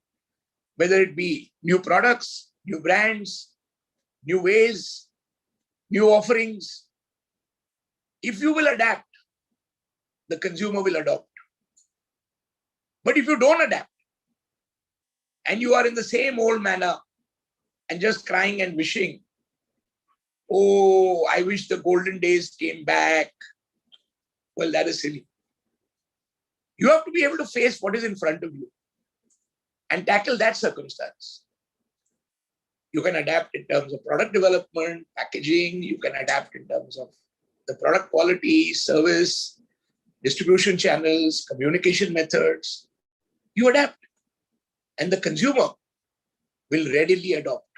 S3: whether it be new products, new brands, new ways, new offerings. If you will adapt, the consumer will adopt. But if you don't adapt, and you are in the same old manner and just crying and wishing, oh, I wish the golden days came back. Well, that is silly. You have to be able to face what is in front of you and tackle that circumstance. You can adapt in terms of product development, packaging. You can adapt in terms of the product quality, service, distribution channels, communication methods. You adapt. And the consumer will readily adopt.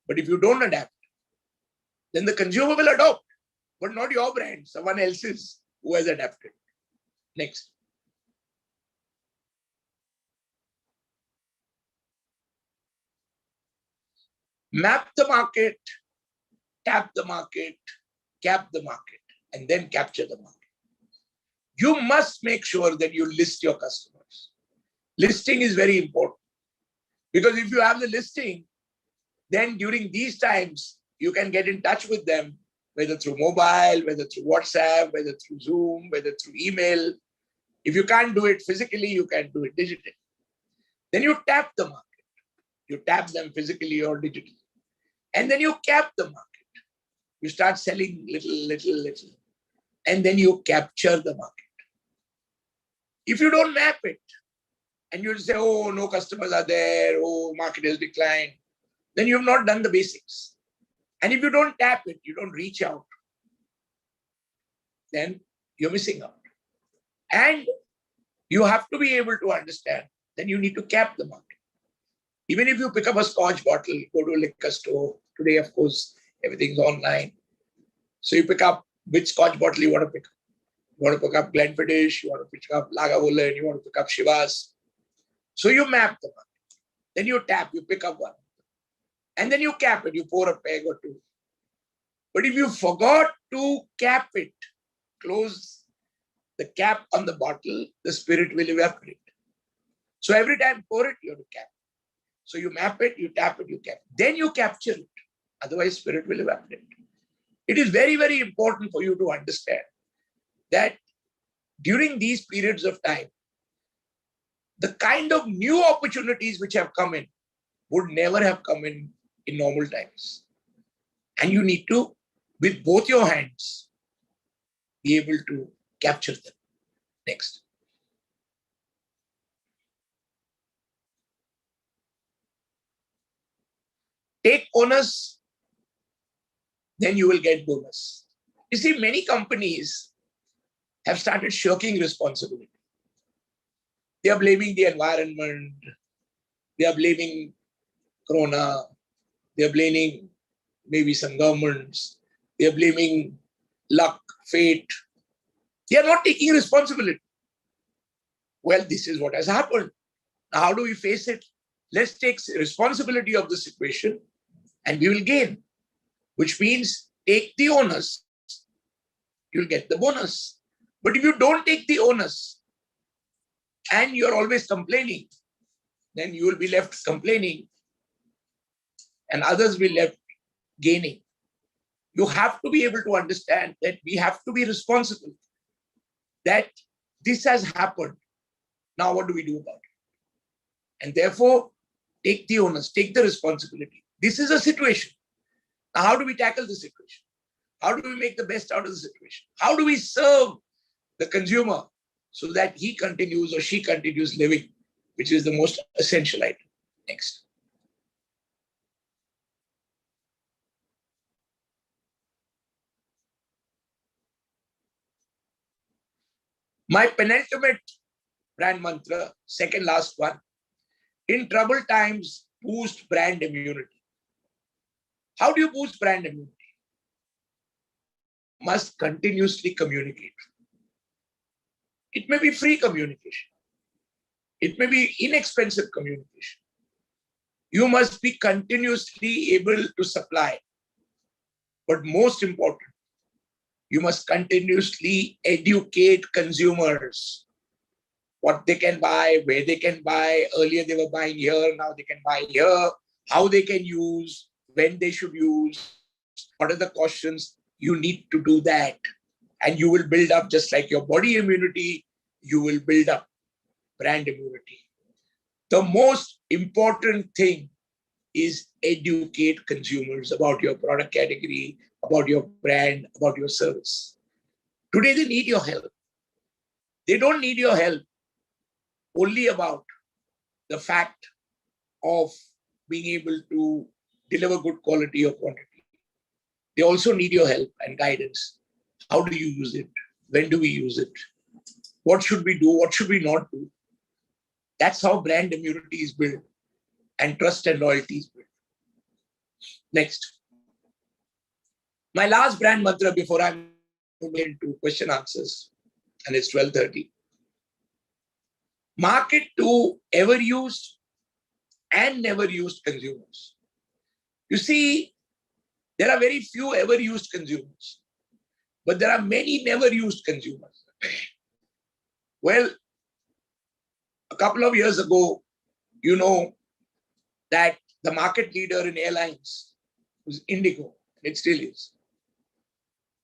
S3: But if you don't adapt, then the consumer will adopt, but not your brand, someone else's who has adapted. Next. Map the market, tap the market, cap the market, and then capture the market. You must make sure that you list your customers. Listing is very important because if you have the listing, then during these times, you can get in touch with them, whether through mobile, whether through WhatsApp, whether through Zoom, whether through email. If you can't do it physically, you can do it digitally. Then you tap the market. You tap them physically or digitally. And then you cap the market. You start selling little. And then you capture the market. If you don't map it, and you say, oh, no customers are there, oh, market has declined, then you have not done the basics. And if you don't tap it, you don't reach out, then you're missing out. And you have to be able to understand, then you need to cap the market. Even if you pick up a Scotch bottle, go to a liquor store. Today, of course, everything's online. So you pick up which Scotch bottle you want to pick up. You want to pick up Glenfiddich, you want to pick up Lagavulin, you want to pick up Shivas. So you map the market. Then you tap, you pick up one. And then you cap it, you pour a peg or two. But if you forgot to cap it, close the cap on the bottle, the spirit will evaporate. So every time pour it, you have to cap. So you map it, you tap it, you cap. Then you capture it. Otherwise, spirit will evaporate. It is very, very important for you to understand that during these periods of time, the kind of new opportunities which have come in would never have come in normal times. And you need to, with both your hands, be able to capture them. Next. Take onus, then you will get bonus. You see, many companies have started shirking responsibility. They are blaming the environment. They are blaming Corona. They are blaming maybe some governments. They are blaming luck, fate. They are not taking responsibility. Well, this is what has happened. Now, how do we face it? Let's take responsibility of the situation and we will gain, which means take the onus, you'll get the bonus. But if you don't take the onus and you're always complaining, then you will be left complaining and others will be left gaining. You have to be able to understand that we have to be responsible, that this has happened. Now, what do we do about it? And therefore, take the onus, take the responsibility. This is a situation. Now, how do we tackle the situation? How do we make the best out of the situation? How do we serve the consumer so that he continues or she continues living, which is the most essential item? Next. My penultimate brand mantra, second last one. In troubled times, boost brand immunity. How do you boost brand immunity? Must continuously communicate. It may be free communication. It may be inexpensive communication. You must be continuously able to supply. But most important, you must continuously educate consumers. What they can buy, where they can buy. Earlier they were buying here, now they can buy here. How they can use, when they should use, what are the cautions. You need to do that. And you will build up, just like your body immunity, you will build up brand immunity. The most important thing is educate consumers about your product category, about your brand, about your service. Today, they need your help. They don't need your help only about the fact of being able to deliver good quality or quantity. They also need your help and guidance. How do you use it? When do we use it? What should we do? What should we not do? That's how brand immunity is built and trust and loyalty is built. Next. My last brand mantra before I move into question answers, and it's 12:30. Market to ever used and never used consumers. You see, there are very few ever used consumers, but there are many never used consumers. Well, a couple of years ago, you know that the market leader in airlines was Indigo, and it still is.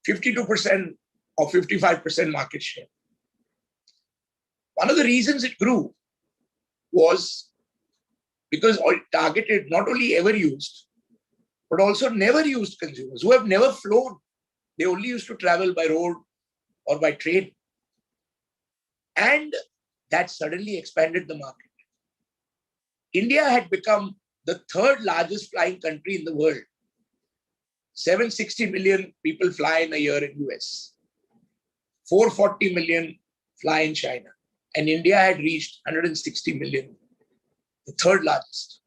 S3: 52% or 55% market share. One of the reasons it grew was because it targeted not only ever used, but also never used consumers who have never flown. They only used to travel by road or by train. And that suddenly expanded the market. India had become the third largest flying country in the world. 760 million people fly in a year in US. 440 million fly in China. And India had reached 160 million, the third largest.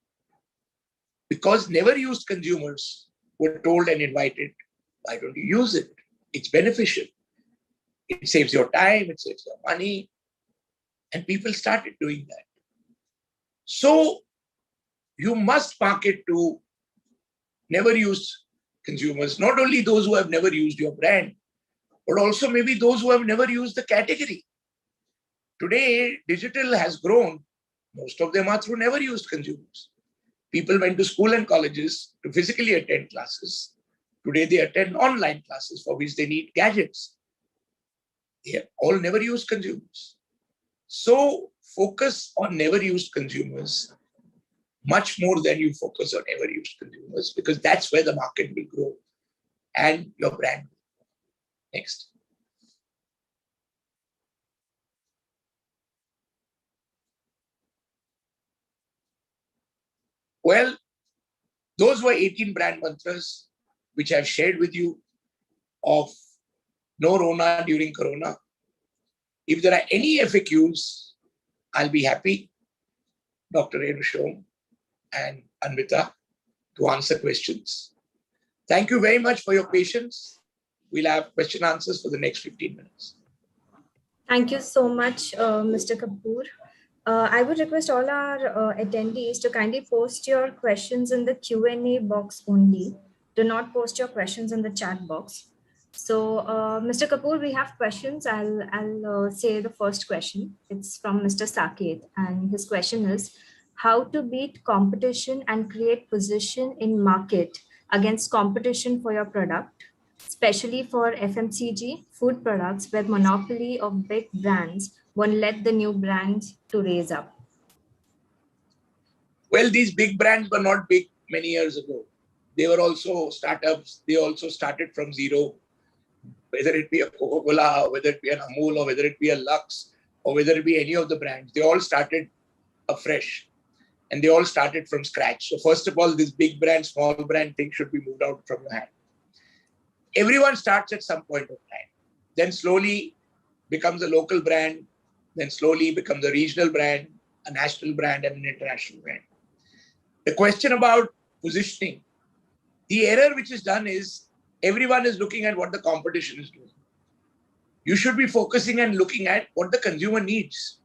S3: Because never used consumers were told and invited, why don't you use it? It's beneficial. It saves your time, it saves your money. And people started doing that. So you must market to never used consumers, not only those who have never used your brand, but also maybe those who have never used the category. Today, digital has grown. Most of them are through never used consumers. People went to school and colleges to physically attend classes. Today, they attend online classes for which they need gadgets. They are all never used consumers. So focus on never used consumers much more than you focus on never used consumers, because that's where the market will grow and your brand will grow. Next. Well, those were 18 brand mantras which I've shared with you of no Rona during Corona. If there are any FAQs, I'll be happy, Dr. Renu and Anvita, to answer questions. Thank you very much for your patience. We'll have question answers for the next 15 minutes.
S1: Thank you so much, Mr. Kapoor. I would request all our attendees to kindly post your questions in the Q&A box only. Do not post your questions in the chat box. So, Mr. Kapoor, we have questions. I'll say the first question. It's from Mr. Saket, and his question is, how to beat competition and create position in market against competition for your product, especially for FMCG food products where monopoly of big brands won't let the new brands to raise up?
S3: Well, these big brands were not big many years ago. They were also startups. They also started from zero, whether it be a Coca-Cola, whether it be an Amul, or whether it be a Lux, or whether it be any of the brands. They all started afresh. And they all started from scratch. So first of all, this big brand, small brand thing should be moved out from your hand. Everyone starts at some point of time. Then slowly becomes a local brand. Then slowly becomes a regional brand, a national brand, and an international brand. The question about positioning, the error which is done is everyone is looking at what the competition is doing. You should be focusing and looking at what the consumer needs.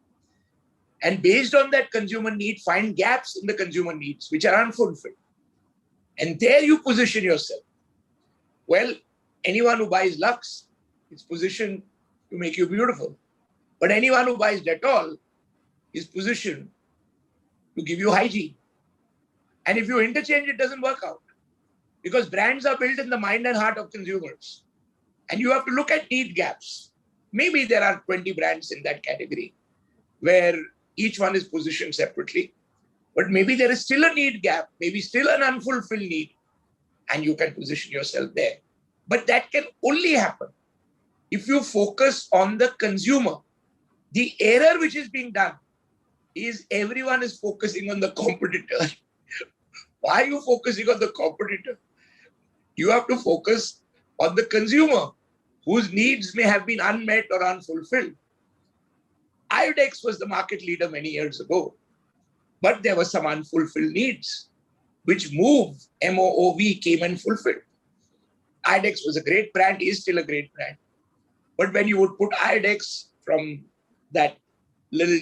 S3: And based on that consumer need, find gaps in the consumer needs which are unfulfilled. And there you position yourself. Well, anyone who buys Lux is positioned to make you beautiful. But anyone who buys Dettol is positioned to give you hygiene. And if you interchange, it doesn't work out. Because brands are built in the mind and heart of consumers. And you have to look at need gaps. Maybe there are 20 brands in that category where each one is positioned separately. But maybe there is still a need gap, maybe still an unfulfilled need, and you can position yourself there. But that can only happen If you focus on the consumer, the error which is being done is everyone is focusing on the competitor. Why are you focusing on the competitor? You have to focus on the consumer whose needs may have been unmet or unfulfilled. Iodex was the market leader many years ago, but there were some unfulfilled needs, which Move, MOOV, came and fulfilled. Iodex was a great brand, is still a great brand. But when you would put Iodex from that little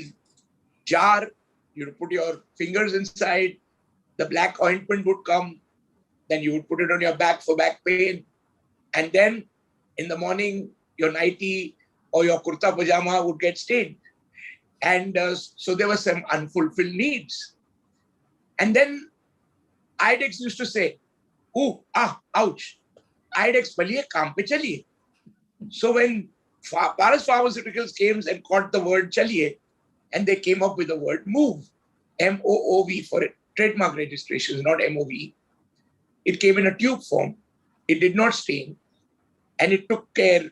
S3: jar, you would put your fingers inside, the black ointment would come, then you would put it on your back for back pain. And then in the morning, your nightie or your kurta pajama would get stained. And so there were some unfulfilled needs. And then Iodex used to say, ooh, ouch, Iodex baliye, kaam pe chaliye. So when Paras Pharmaceuticals came and caught the word chaliye, and they came up with the word Move, MOOV for it, trademark registration, not MOV. It came in a tube form. It did not stain, and it took care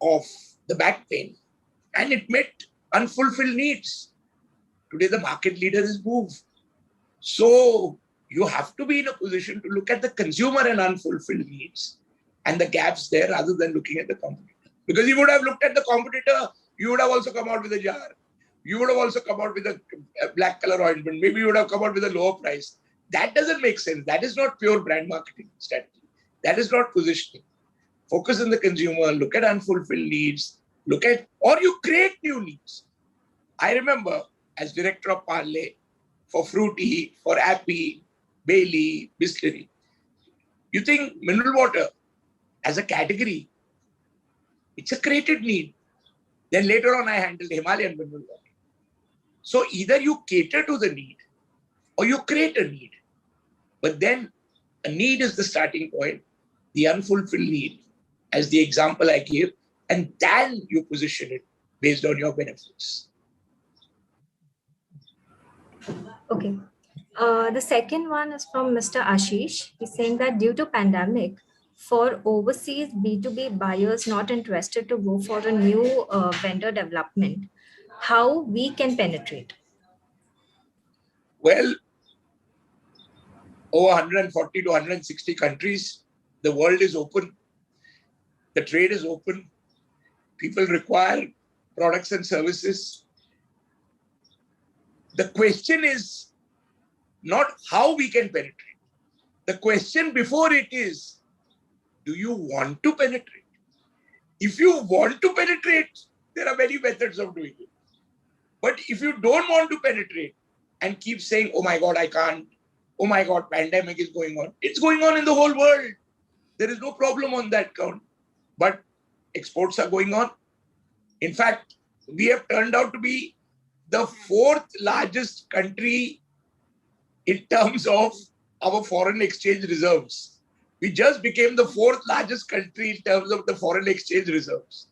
S3: of the back pain, and it met unfulfilled needs. Today, the market leader is Move. So you have to be in a position to look at the consumer and unfulfilled needs and the gaps there rather than looking at the competitor. Because you would have looked at the competitor, you would have also come out with a jar. You would have also come out with a black color ointment. Maybe you would have come out with a lower price. That doesn't make sense. That is not pure brand marketing strategy. That is not positioning. Focus on the consumer, look at unfulfilled needs, or you create new needs. I remember as director of Parle for Fruity, for Appy, Bailey, Bisleri. You think mineral water as a category, it's a created need. Then later on, I handled Himalayan mineral water. So either you cater to the need or you create a need. But then a need is the starting point, the unfulfilled need, as the example I gave, and then you position it based on your benefits.
S1: Okay. The second one is from Mr. Ashish. He's saying that due to pandemic, for overseas B2B buyers not interested to go for a new vendor development, how we can penetrate?
S3: Well, over 140 to 160 countries, the world is open, the trade is open, people require products and services. The question is not how we can penetrate. The question before it is, do you want to penetrate? If you want to penetrate, there are many methods of doing it. But if you don't want to penetrate and keep saying, oh my God, I can't, oh my God, pandemic is going on. It's going on in the whole world. There is no problem on that count. But exports are going on. In fact, we have turned out to be the fourth largest country in terms of our foreign exchange reserves. We just became the fourth largest country in terms of the foreign exchange reserves.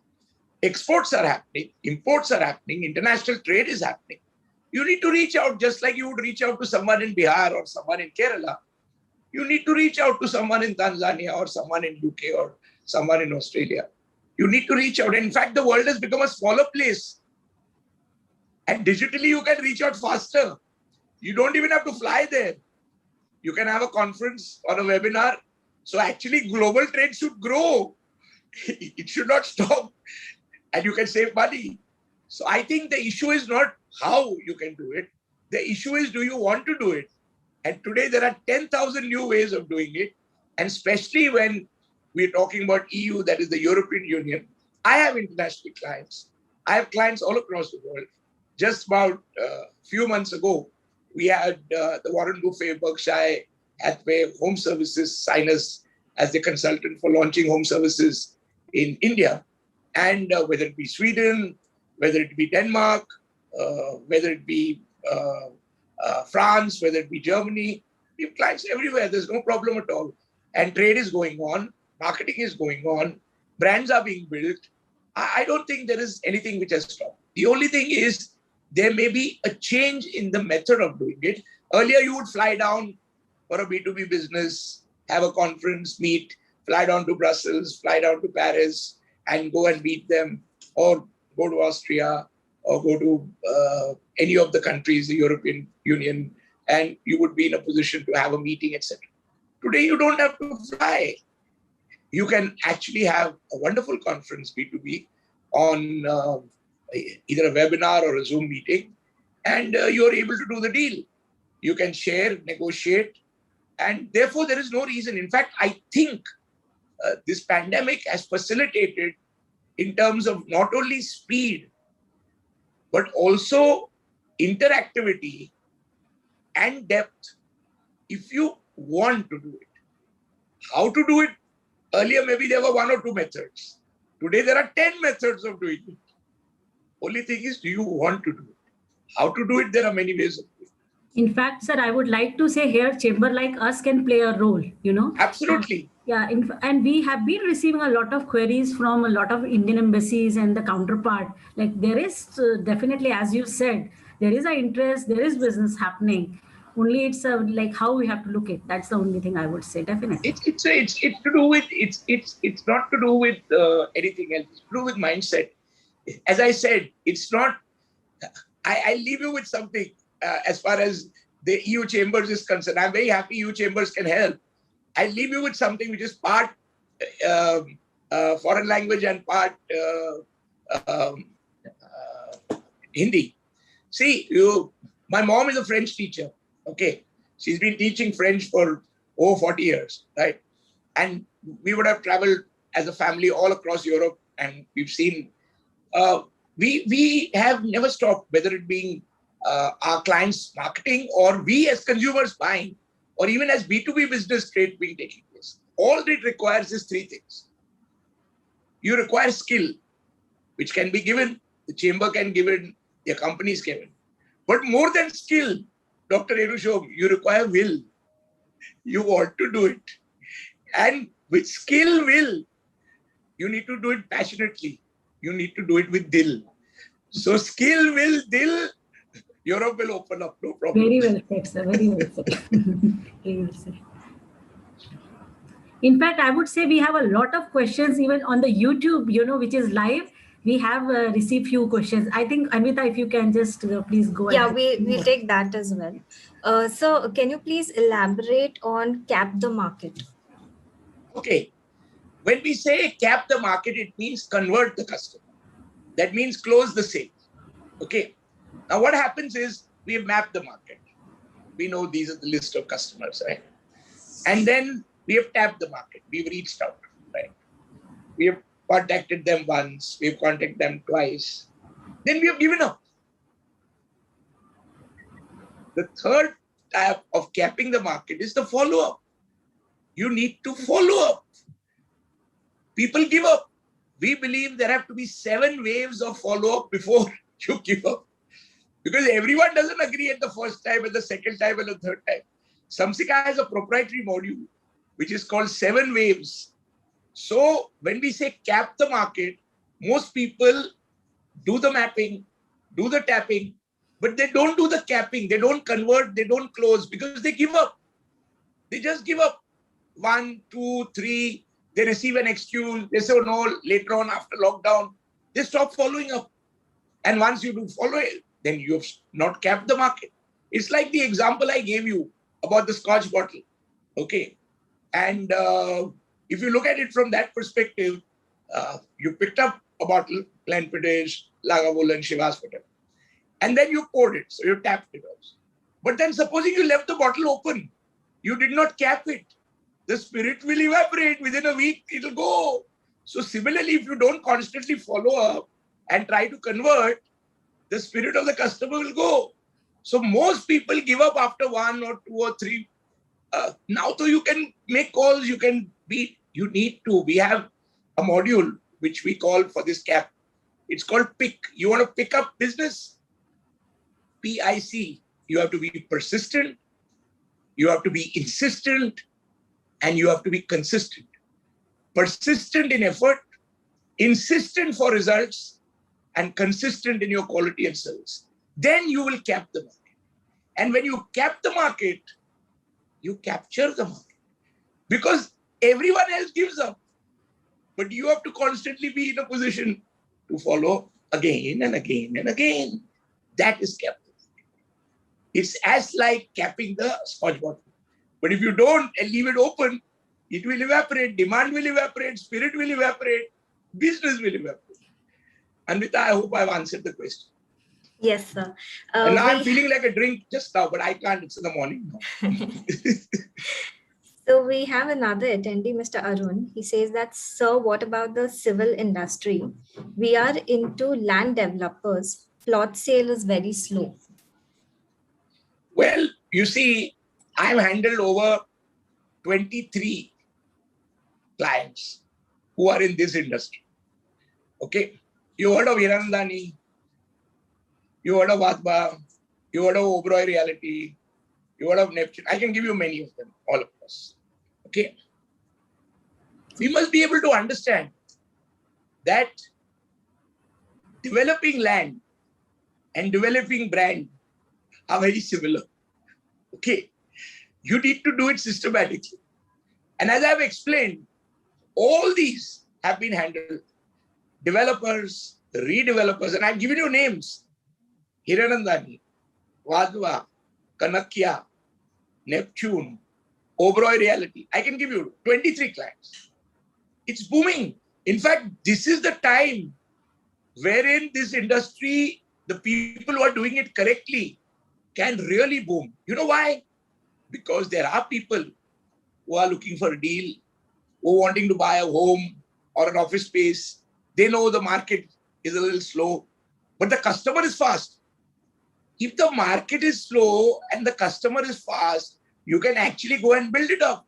S3: Exports are happening, imports are happening, international trade is happening. You need to reach out just like you would reach out to someone in Bihar or someone in Kerala. You need to reach out to someone in Tanzania or someone in UK or someone in Australia. You need to reach out. In fact, the world has become a smaller place. And digitally, you can reach out faster. You don't even have to fly there. You can have a conference or a webinar. So actually, global trade should grow. It should not stop. And you can save money. So I think the issue is not how you can do it. The issue is, do you want to do it? And today there are 10,000 new ways of doing it. And especially when we're talking about EU, that is the European Union. I have international clients. I have clients all across the world. Just about a few months ago, we had the Warren Buffett, Berkshire Hathaway Home Services sign us as the consultant for launching home services in India. And whether it be Sweden, whether it be Denmark, whether it be France, whether it be Germany, we have clients everywhere. There's no problem at all. And trade is going on, marketing is going on, brands are being built. I don't think there is anything which has stopped. The only thing is there may be a change in the method of doing it. Earlier, you would fly down for a B2B business, have a conference, meet, fly down to Brussels, fly down to Paris, and go and meet them, or go to Austria, or go to any of the countries, the European Union, and you would be in a position to have a meeting, etc. Today, you don't have to fly. You can actually have a wonderful conference B2B on either a webinar or a Zoom meeting, and you're able to do the deal. You can share, negotiate, and therefore there is no reason. In fact, I think this pandemic has facilitated in terms of not only speed, but also interactivity and depth if you want to do it. How to do it? Earlier, maybe there were 1 or 2 methods. Today, there are 10 methods of doing it. Only thing is, do you want to do it? How to do it? There are many ways of doing it.
S2: In fact, sir, I would like to say here, chamber like us can play a role,
S3: Absolutely.
S2: Yeah, and we have been receiving a lot of queries from a lot of Indian embassies and the counterpart. Like there is definitely, as you said, there is an interest, there is business happening. Only it's like how we have to look at. That's the only thing I would say, definitely.
S3: It's to do with it's not to do with anything else. It's to do with mindset. As I said, it's not. I leave you with something as far as the EU Chambers is concerned. I'm very happy EU Chambers can help. I leave you with something which is part foreign language and part Hindi. See, my mom is a French teacher. Okay, she's been teaching French for over 40 years, right? And we would have traveled as a family all across Europe, and we've seen. We have never stopped, whether it being our clients marketing or we as consumers buying, or even as B2B business trade being taking place. All it requires is 3 things. You require skill, which can be given, the chamber can give it, your companies can give it. But more than skill, Dr. Erushom, you require will. You want to do it. And with skill, will, you need to do it passionately. You need to do it with dil. So skill, will, dil, Europe will open up, no problem.
S2: Very well said, sir. Very well said. Very well said. In fact, I would say we have a lot of questions even on the YouTube, which is live. We have received few questions. I think, Anvita, if you can just please go
S1: Yeah,
S2: ahead.
S1: we'll take that as well. So can you please elaborate on cap the market?
S3: Okay. When we say cap the market, it means convert the customer. That means close the sale. Okay. Now what happens is we have mapped the market. We know these are the list of customers, right? And then we have tapped the market. We've reached out, right? We have contacted them once. We've contacted them twice. Then we have given up. The third type of capping the market is the follow-up. You need to follow up. People give up. We believe there have to be 7 waves of follow-up before you give up. Because everyone doesn't agree at the first time, and the second time, and the third time. Samsika has a proprietary module, which is called 7 waves. So when we say cap the market, most people do the mapping, do the tapping, but they don't do the capping. They don't convert, they don't close because they give up. They just give up. 1, 2, 3, they receive an excuse. They say, oh, no, later on after lockdown, they stop following up. And once you do follow it, then you have not capped the market. It's like the example I gave you about the Scotch bottle. Okay. And if you look at it from that perspective, you picked up a bottle, Glenfiddich, Lagavulin, Chivas, whatever. And then you poured it. So you tapped it also. But then supposing you left the bottle open, you did not cap it. The spirit will evaporate within a week. It'll go. So similarly, if you don't constantly follow up and try to convert, the spirit of the customer will go. So most people give up after 1 or 2 or 3. Now, though, you can make calls, you need to. We have a module which we call for this cap. It's called pick. You want to pick up business? PIC. You have to be persistent. You have to be insistent. And you have to be consistent. Persistent in effort, insistent for results, and consistent in your quality and service. Then you will cap the market. And when you cap the market, you capture the market. Because everyone else gives up. But you have to constantly be in a position to follow again and again and again. That is captive. It's as like capping the scotch bottle. But if you don't and leave it open, it will evaporate. Demand will evaporate. Spirit will evaporate. Business will evaporate. Anvita, I hope I've answered the question.
S1: Yes, sir.
S3: And now I'm
S1: We
S3: feeling like a drink just now, but I can't. It's in the morning now.
S1: So we have another attendee, Mr. Arun. He says that, sir, what about the civil industry? We are into land developers. Plot sale is very slow.
S3: Well, you see, I've handled over 23 clients who are in this industry. Okay. You heard of Hirandani, you heard of Vatba, you heard of Oberoi Reality, you heard of Neptune. I can give you many of them, all of us. Okay. We must be able to understand that developing land and developing brand are very similar. Okay. You need to do it systematically. And as I've explained, all these have been handled. Developers, redevelopers, and I've given you names. Hiranandani, Vadva, Kanakya, Neptune, Oberoi Reality. I can give you 23 clients. It's booming. In fact, this is the time wherein this industry, the people who are doing it correctly, can really boom. You know why? Because there are people who are looking for a deal, who are wanting to buy a home or an office space. They know the market is a little slow, but the customer is fast. If the market is slow and the customer is fast, you can actually go and build it up.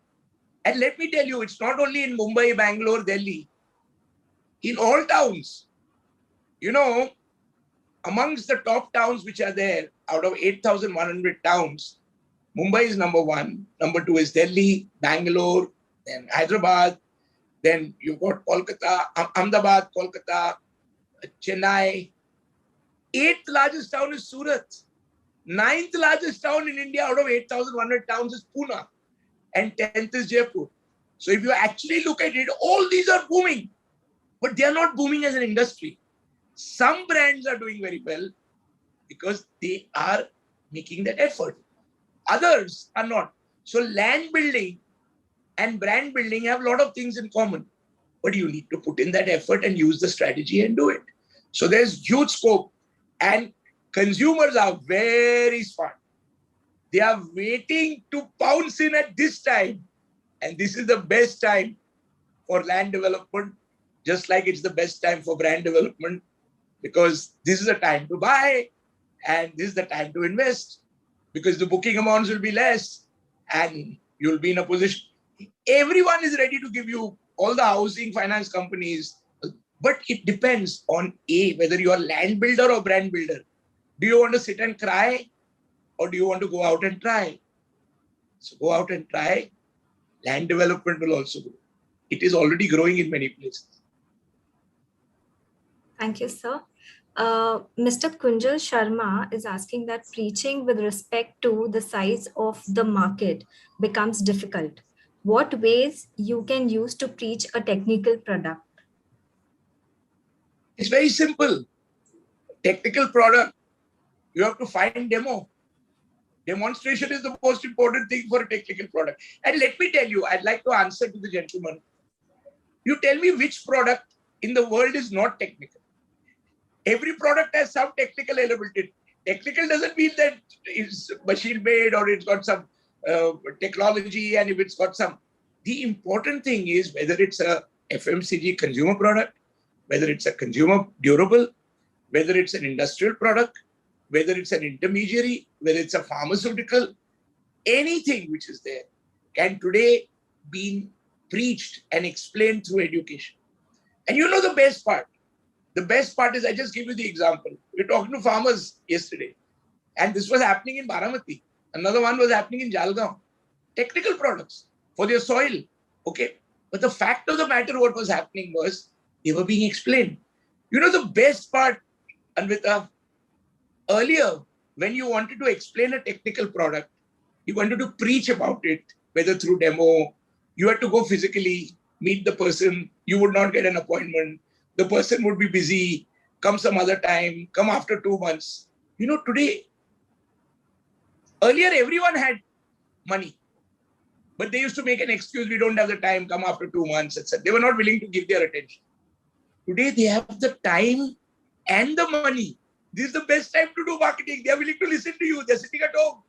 S3: And let me tell you, it's not only in Mumbai, Bangalore, Delhi, in all towns. You know, amongst the top towns which are there, out of 8,100 towns, Mumbai is number one. Number two is Delhi, Bangalore, then Hyderabad. Then you've got Kolkata, Ahmedabad, Kolkata, Chennai. Eighth largest town is Surat. Ninth largest town in India out of 8,100 towns is Pune. And 10th is Jaipur. So if you actually look at it, all these are booming. But they are not booming as an industry. Some brands are doing very well because they are making that effort. Others are not. So land building and brand building have a lot of things in common. But you need to put in that effort and use the strategy and do it. So there's huge scope. And consumers are very smart. They are waiting to pounce in at this time. And this is the best time for land development, just like it's the best time for brand development, because this is the time to buy and this is the time to invest, because the booking amounts will be less and you'll be in a position. Everyone is ready to give you, all the housing finance companies, but it depends on whether you are land builder or brand builder. Do you want to sit and cry or do you want to go out and try? So go out and try. Land development will also grow. It is already growing in many places.
S1: Thank you, sir. Mr. Kunjal Sharma is asking that preaching with respect to the size of the market becomes difficult. What ways you can use to preach a technical product?
S3: It's very simple. Technical product, you have to find demo. Demonstration is the most important thing for a technical product. And let me tell you, I'd like to answer to the gentleman. You tell me which product in the world is not technical. Every product has some technical element. Technical doesn't mean that it's machine made or it's got some technology, and if it's got some. The important thing is whether it's a FMCG consumer product, whether it's a consumer durable, whether it's an industrial product, whether it's an intermediary, whether it's a pharmaceutical, anything which is there can today be preached and explained through education. And you know the best part? The best part is, I just give you the example. We were talking to farmers yesterday, and this was happening in Baramati. Another one was happening in Jalgaon. Technical products for their soil. Okay. But the fact of the matter, what was happening was they were being explained. You know the best part, Anvita? Earlier, when you wanted to explain a technical product, you wanted to preach about it, whether through demo, you had to go physically. meet the person. You would not get an appointment. The person would be busy, come some other time, come after 2 months. Today, earlier everyone had money, but they used to make an excuse, we don't have the time, come after 2 months, etc. They were not willing to give their attention. Today, they have the time and the money. This is the best time to do marketing. They are willing to listen to you. They're sitting at home.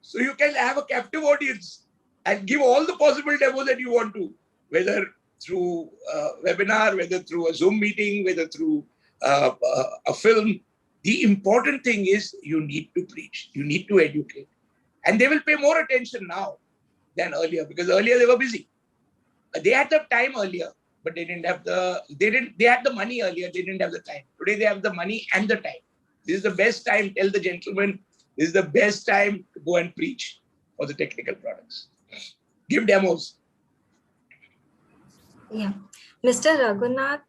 S3: So you can have a captive audience and give all the possible demos that you want to, whether through a webinar, whether through a Zoom meeting, whether through a film. The important thing is you need to preach. You need to educate. And they will pay more attention now than earlier, because earlier they were busy. They had the time earlier, but they had the money earlier, they didn't have the time. Today they have the money and the time. This is the best time, tell the gentleman, this is the best time to go and preach for the technical products. Give demos.
S1: Yeah. Mr. Raghunath,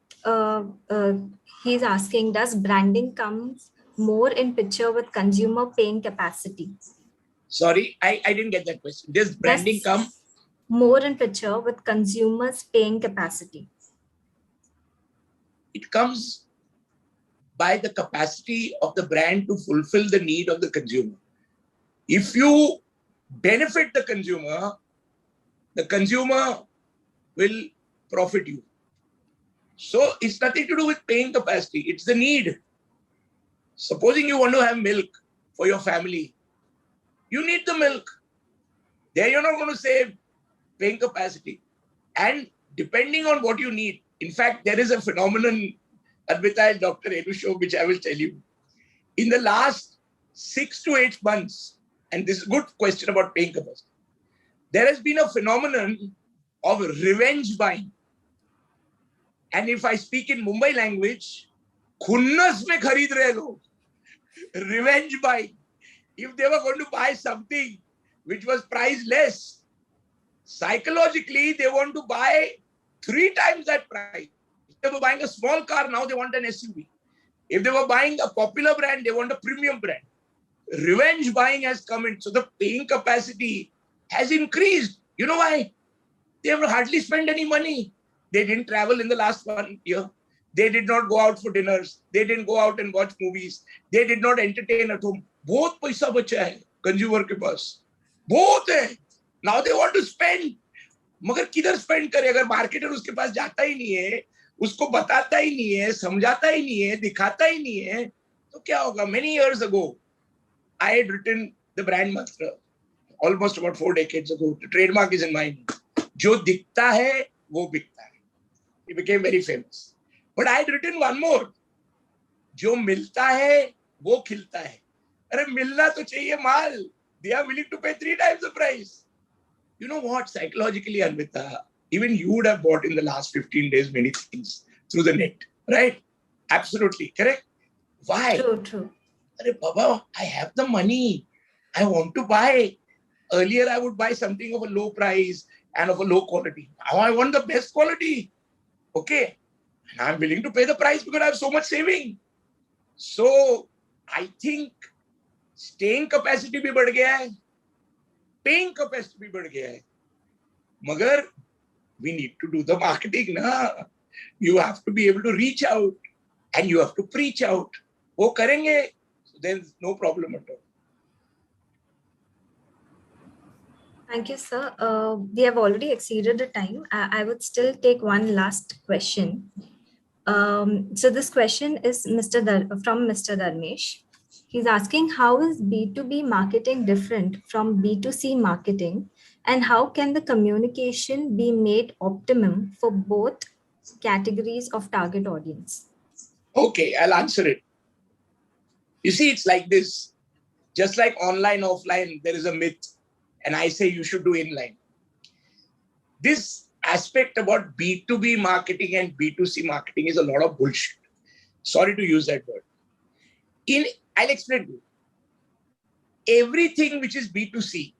S1: he's asking, does branding come more in picture with consumer paying capacity?
S3: Sorry, I didn't get that question. Does branding come
S1: more in picture with consumers paying capacity?
S3: It comes by the capacity of the brand to fulfill the need of the consumer. If you benefit the consumer will profit you. So it's nothing to do with paying capacity. It's the need. Supposing you want to have milk for your family, you need the milk. There you're not going to say paying capacity. And depending on what you need, in fact, there is a phenomenon, Advaita and Dr. Enusho, which I will tell you. In the last 6 to 8 months, and this is a good question about paying capacity, there has been a phenomenon of revenge buying. And if I speak in Mumbai language, khunnas mein kharid rahe log. Revenge buying. If they were going to buy something which was priced less, psychologically, they want to buy 3 times that price. If they were buying a small car, now they want an SUV. If they were buying a popular brand, they want a premium brand. Revenge buying has come in. So the paying capacity has increased. You know why? They have hardly spent any money. They didn't travel in the last 1 year. They did not go out for dinners. They didn't go out and watch movies. They did not entertain at home. बहुत पैसा बचा है consumer के पास. बहुत है. Now they want to spend. मगर किधर spend करे? अगर marketer उसके पास जाता ही नहीं है, उसको बताता ही नहीं है, समझाता ही नहीं है, दिखाता ही नहीं है, तो क्या होगा? Many years ago, I had written the brand mantra almost about 4 decades ago. The trademark is in mine. जो दिखता है वो बिकता है. It became very famous. But I had written one more. जो मिलता है वो खिलता है. अरे मिलना तो चाहिए माल. They are willing to pay 3 times the price. You know what? Psychologically, Anvita, even you would have bought in the last 15 days many things through the net, right? Absolutely correct. Why?
S1: True.
S3: Arre Baba, I have the money. I want to buy. Earlier, I would buy something of a low price and of a low quality. Now I want the best quality. Okay. And I'm willing to pay the price because I have so much saving. So I think staying capacity भी बढ़ गया है, paying capacity भी बढ़ गया है. मगर we need to do the marketing ना. You have to be able to reach out and you have to preach out. वो करेंगे, so there's no problem at all.
S1: Thank you, sir. We have already exceeded the time. I would still take one last question. So this question is from Mr. Dharmesh. He's asking, how is B2B marketing different from B2C marketing, and how can the communication be made optimum for both categories of target audience?
S3: Okay, I'll answer it. You see, it's like this. Just like online, offline, there is a myth. And I say you should do inline. This aspect about B2B marketing and B2C marketing is a lot of bullshit. Sorry to use that word. I'll explain to you. Everything which is B2C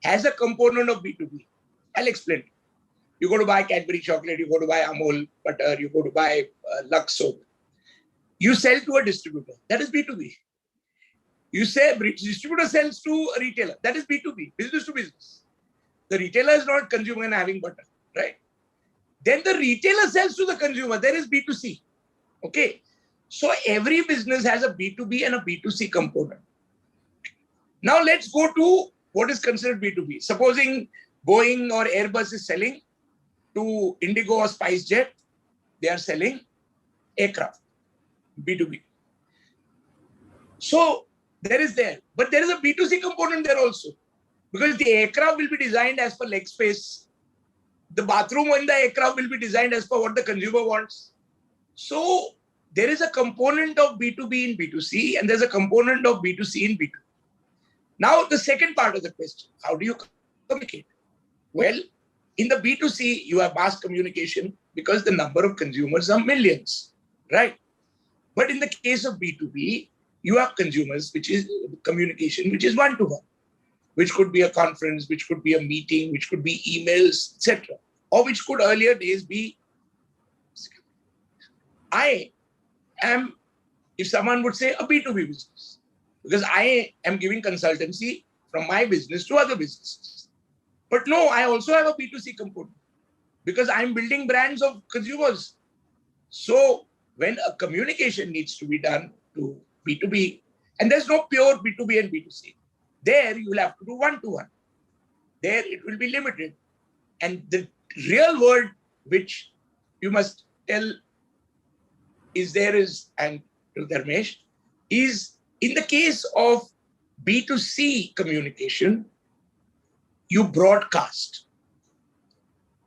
S3: has a component of B2B. I'll explain. You go to buy Cadbury chocolate, you go to buy Amul butter, you go to buy Lux soap. You sell to a distributor. That is B2B. You say distributor sells to a retailer. That is B2B, business to business. The retailer is not consuming and having butter, right? Then the retailer sells to the consumer. There is B2C. Okay. So every business has a B2B and a B2C component. Now let's go to what is considered B2B. Supposing Boeing or Airbus is selling to Indigo or SpiceJet, they are selling aircraft, B2B. So there is there, but there is a B2C component there also, because the aircraft will be designed as per leg space. The bathroom in the aircraft will be designed as per what the consumer wants. So there is a component of B2B in B2C, and there's a component of B2C in B2B. Now, the second part of the question, how do you communicate? Well, in the B2C, you have mass communication because the number of consumers are millions, right? But in the case of B2B, you have consumers, which is communication, which is one-to-one, which could be a conference, which could be a meeting, which could be emails, etc. Or which could earlier days be, I am, if someone would say, a B2B business, because I am giving consultancy from my business to other businesses. But no, I also have a B2C component because I'm building brands of consumers. So when a communication needs to be done to B2B, and there's no pure B2B and B2C, there you will have to do one-to-one. There it will be limited. And the real word which you must tell is there is, and to Dharmesh, is in the case of B2C communication, you broadcast.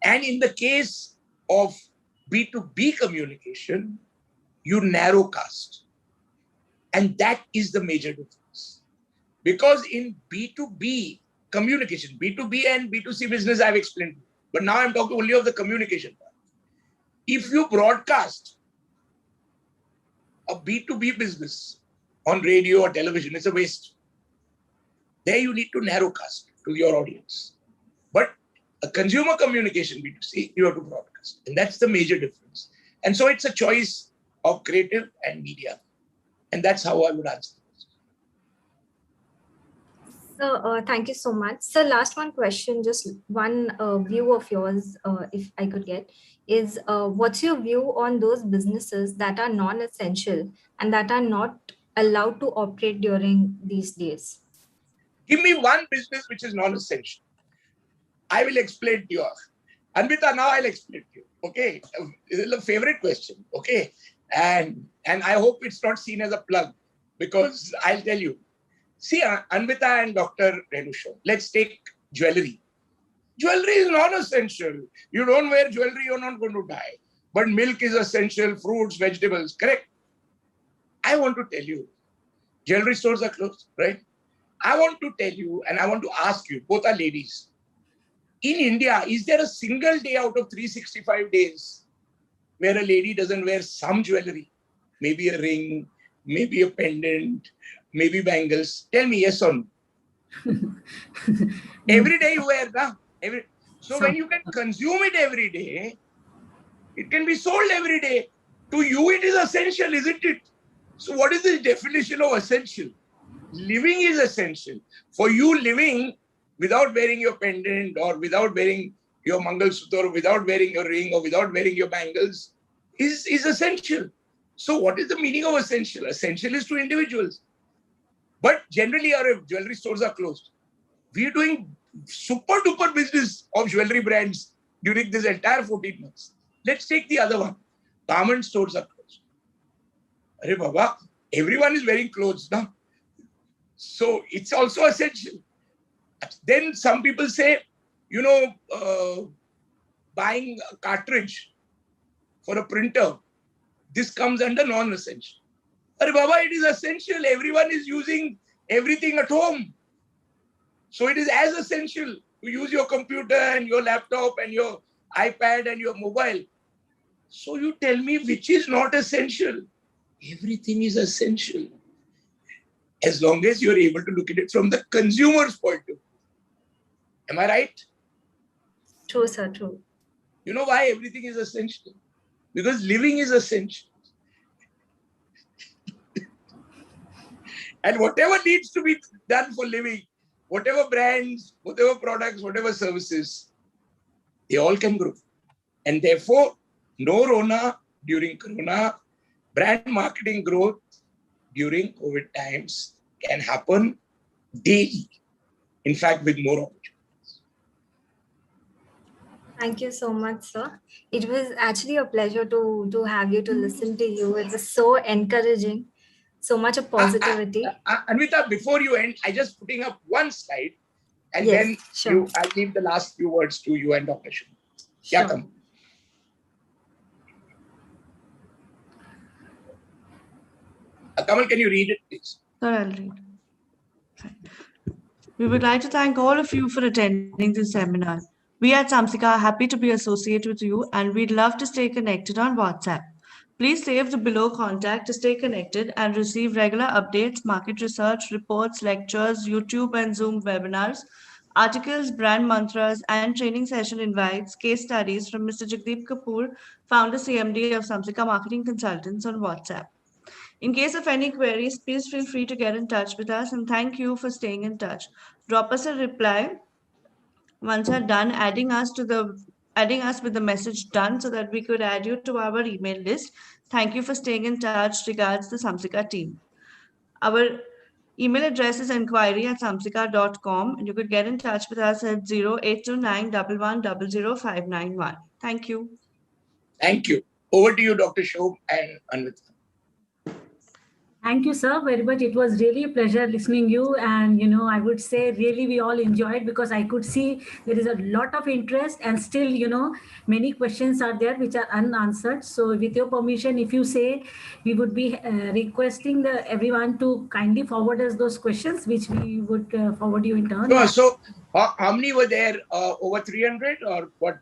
S3: And in the case of B2B communication, you narrowcast. And that is the major difference. Because in B2B communication, B2B and B2C business I've explained, but now I'm talking only of the communication part. If you broadcast a B2B business on radio or television, it's a waste. There you need to narrowcast to your audience. But a consumer communication B2C, you have to broadcast. And that's the major difference. And so it's a choice of creative and media. And that's how I would answer this.
S1: So thank you so much. So last one question, just one view of yours, if I could get, is what's your view on those businesses that are non-essential and that are not allowed to operate during these days?
S3: Give me one business which is non-essential. I will explain to you. Anvita, now I'll explain to you. Okay. This is a favorite question. Okay. And I hope it's not seen as a plug, because I'll tell you. See, Anvita and Dr. Renusha, let's take jewelry. Jewelry is non-essential. You don't wear jewelry, you're not going to die. But milk is essential, fruits, vegetables, correct? I want to tell you, jewelry stores are closed, right? I want to tell you, and I want to ask you, both are ladies. In India, is there a single day out of 365 days where a lady doesn't wear some jewelry? Maybe a ring, maybe a pendant, maybe bangles. Tell me yes or no. Every day you wear, na? So when you can consume it every day, it can be sold every day. To you, it is essential, isn't it? So what is the definition of essential? Living is essential. For you, living without wearing your pendant or without wearing your Mangal Sutra or without wearing your ring or without wearing your bangles is essential. So what is the meaning of essential? Essential is to individuals. But generally our jewelry stores are closed. We are doing super duper business of jewelry brands during this entire 14 months. Let's take the other one. Garment stores are closed. Arey Baba, everyone is wearing clothes now. So it's also essential. Then some people say, buying a cartridge for a printer, this comes under non-essential. Arey Baba, it is essential. Everyone is using everything at home. So it is as essential to use your computer and your laptop and your iPad and your mobile. So you tell me which is not essential. Everything is essential, as long as you're able to look at it from the consumer's point of view. Am I right?
S1: True, sir, true.
S3: You know why everything is essential? Because living is essential. And whatever needs to be done for living, whatever brands, whatever products, whatever services, they all can grow. And therefore, no Rona during Corona, brand marketing growth during COVID times can happen daily. In fact, with more opportunities.
S1: Thank you so much, sir. It was actually a pleasure to have you, to listen to you. It was so encouraging, so much of positivity.
S3: Anvita, before you end, I just putting up one slide, and
S1: Yes,
S3: then
S1: sure.
S3: I'll leave the last few words to you and Dr. Shum.
S1: Sure.
S3: Yeah, come. Kamal, can you read it, please?
S4: Sir, I'll read. We would like to thank all of you for attending this seminar. We at Samsika are happy to be associated with you, and we'd love to stay connected on WhatsApp. Please save the below contact to stay connected and receive regular updates, market research, reports, lectures, YouTube and Zoom webinars, articles, brand mantras, and training session invites, case studies from Mr. Jagdeep Kapoor, founder CMD of Samsika Marketing Consultants, on WhatsApp. In case of any queries, please feel free to get in touch with us, and thank you for staying in touch. Drop us a reply once you're done adding us with the message done so that we could add you to our email list. Thank you for staying in touch. Regards, the Samsika team. Our email address is enquiry@samsika.com, and you could get in touch with us at 082911000591. Thank you.
S3: Thank you. Over to you, Dr. Shom and Anvita.
S2: Thank you, sir, very much. It was really a pleasure listening you. And, I would say really we all enjoyed, because I could see there is a lot of interest, and still, many questions are there which are unanswered. So with your permission, if you say, we would be requesting everyone to kindly forward us those questions, which we would forward you in turn.
S3: Sure. So how many were there? Over 300, or what?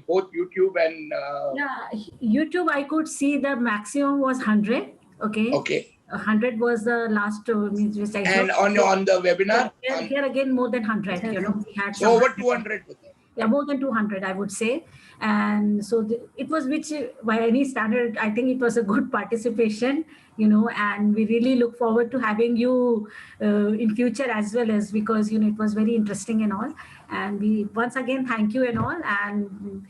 S3: Both YouTube and...
S2: Yeah, YouTube, I could see the maximum was 100. Okay.
S3: Okay.
S2: 100 was the last which I
S3: And
S2: saw.
S3: on the webinar?
S2: Here again, more than 100. We had
S3: so over 200 with them.
S2: Yeah, more than 200, I would say. And so it was, which by any standard, I think it was a good participation, and we really look forward to having you in future as well, as because, it was very interesting and all. And we once again thank you and all, and,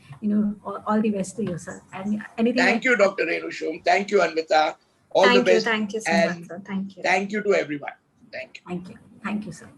S2: all the best to you, sir. And anything.
S3: Thank you, Dr. Renu Shom. Thank you, Anvita. All the best.
S1: Thank you so much, sir. Thank you.
S3: Thank you to everyone. Thank you.
S2: Thank you. Thank you, sir.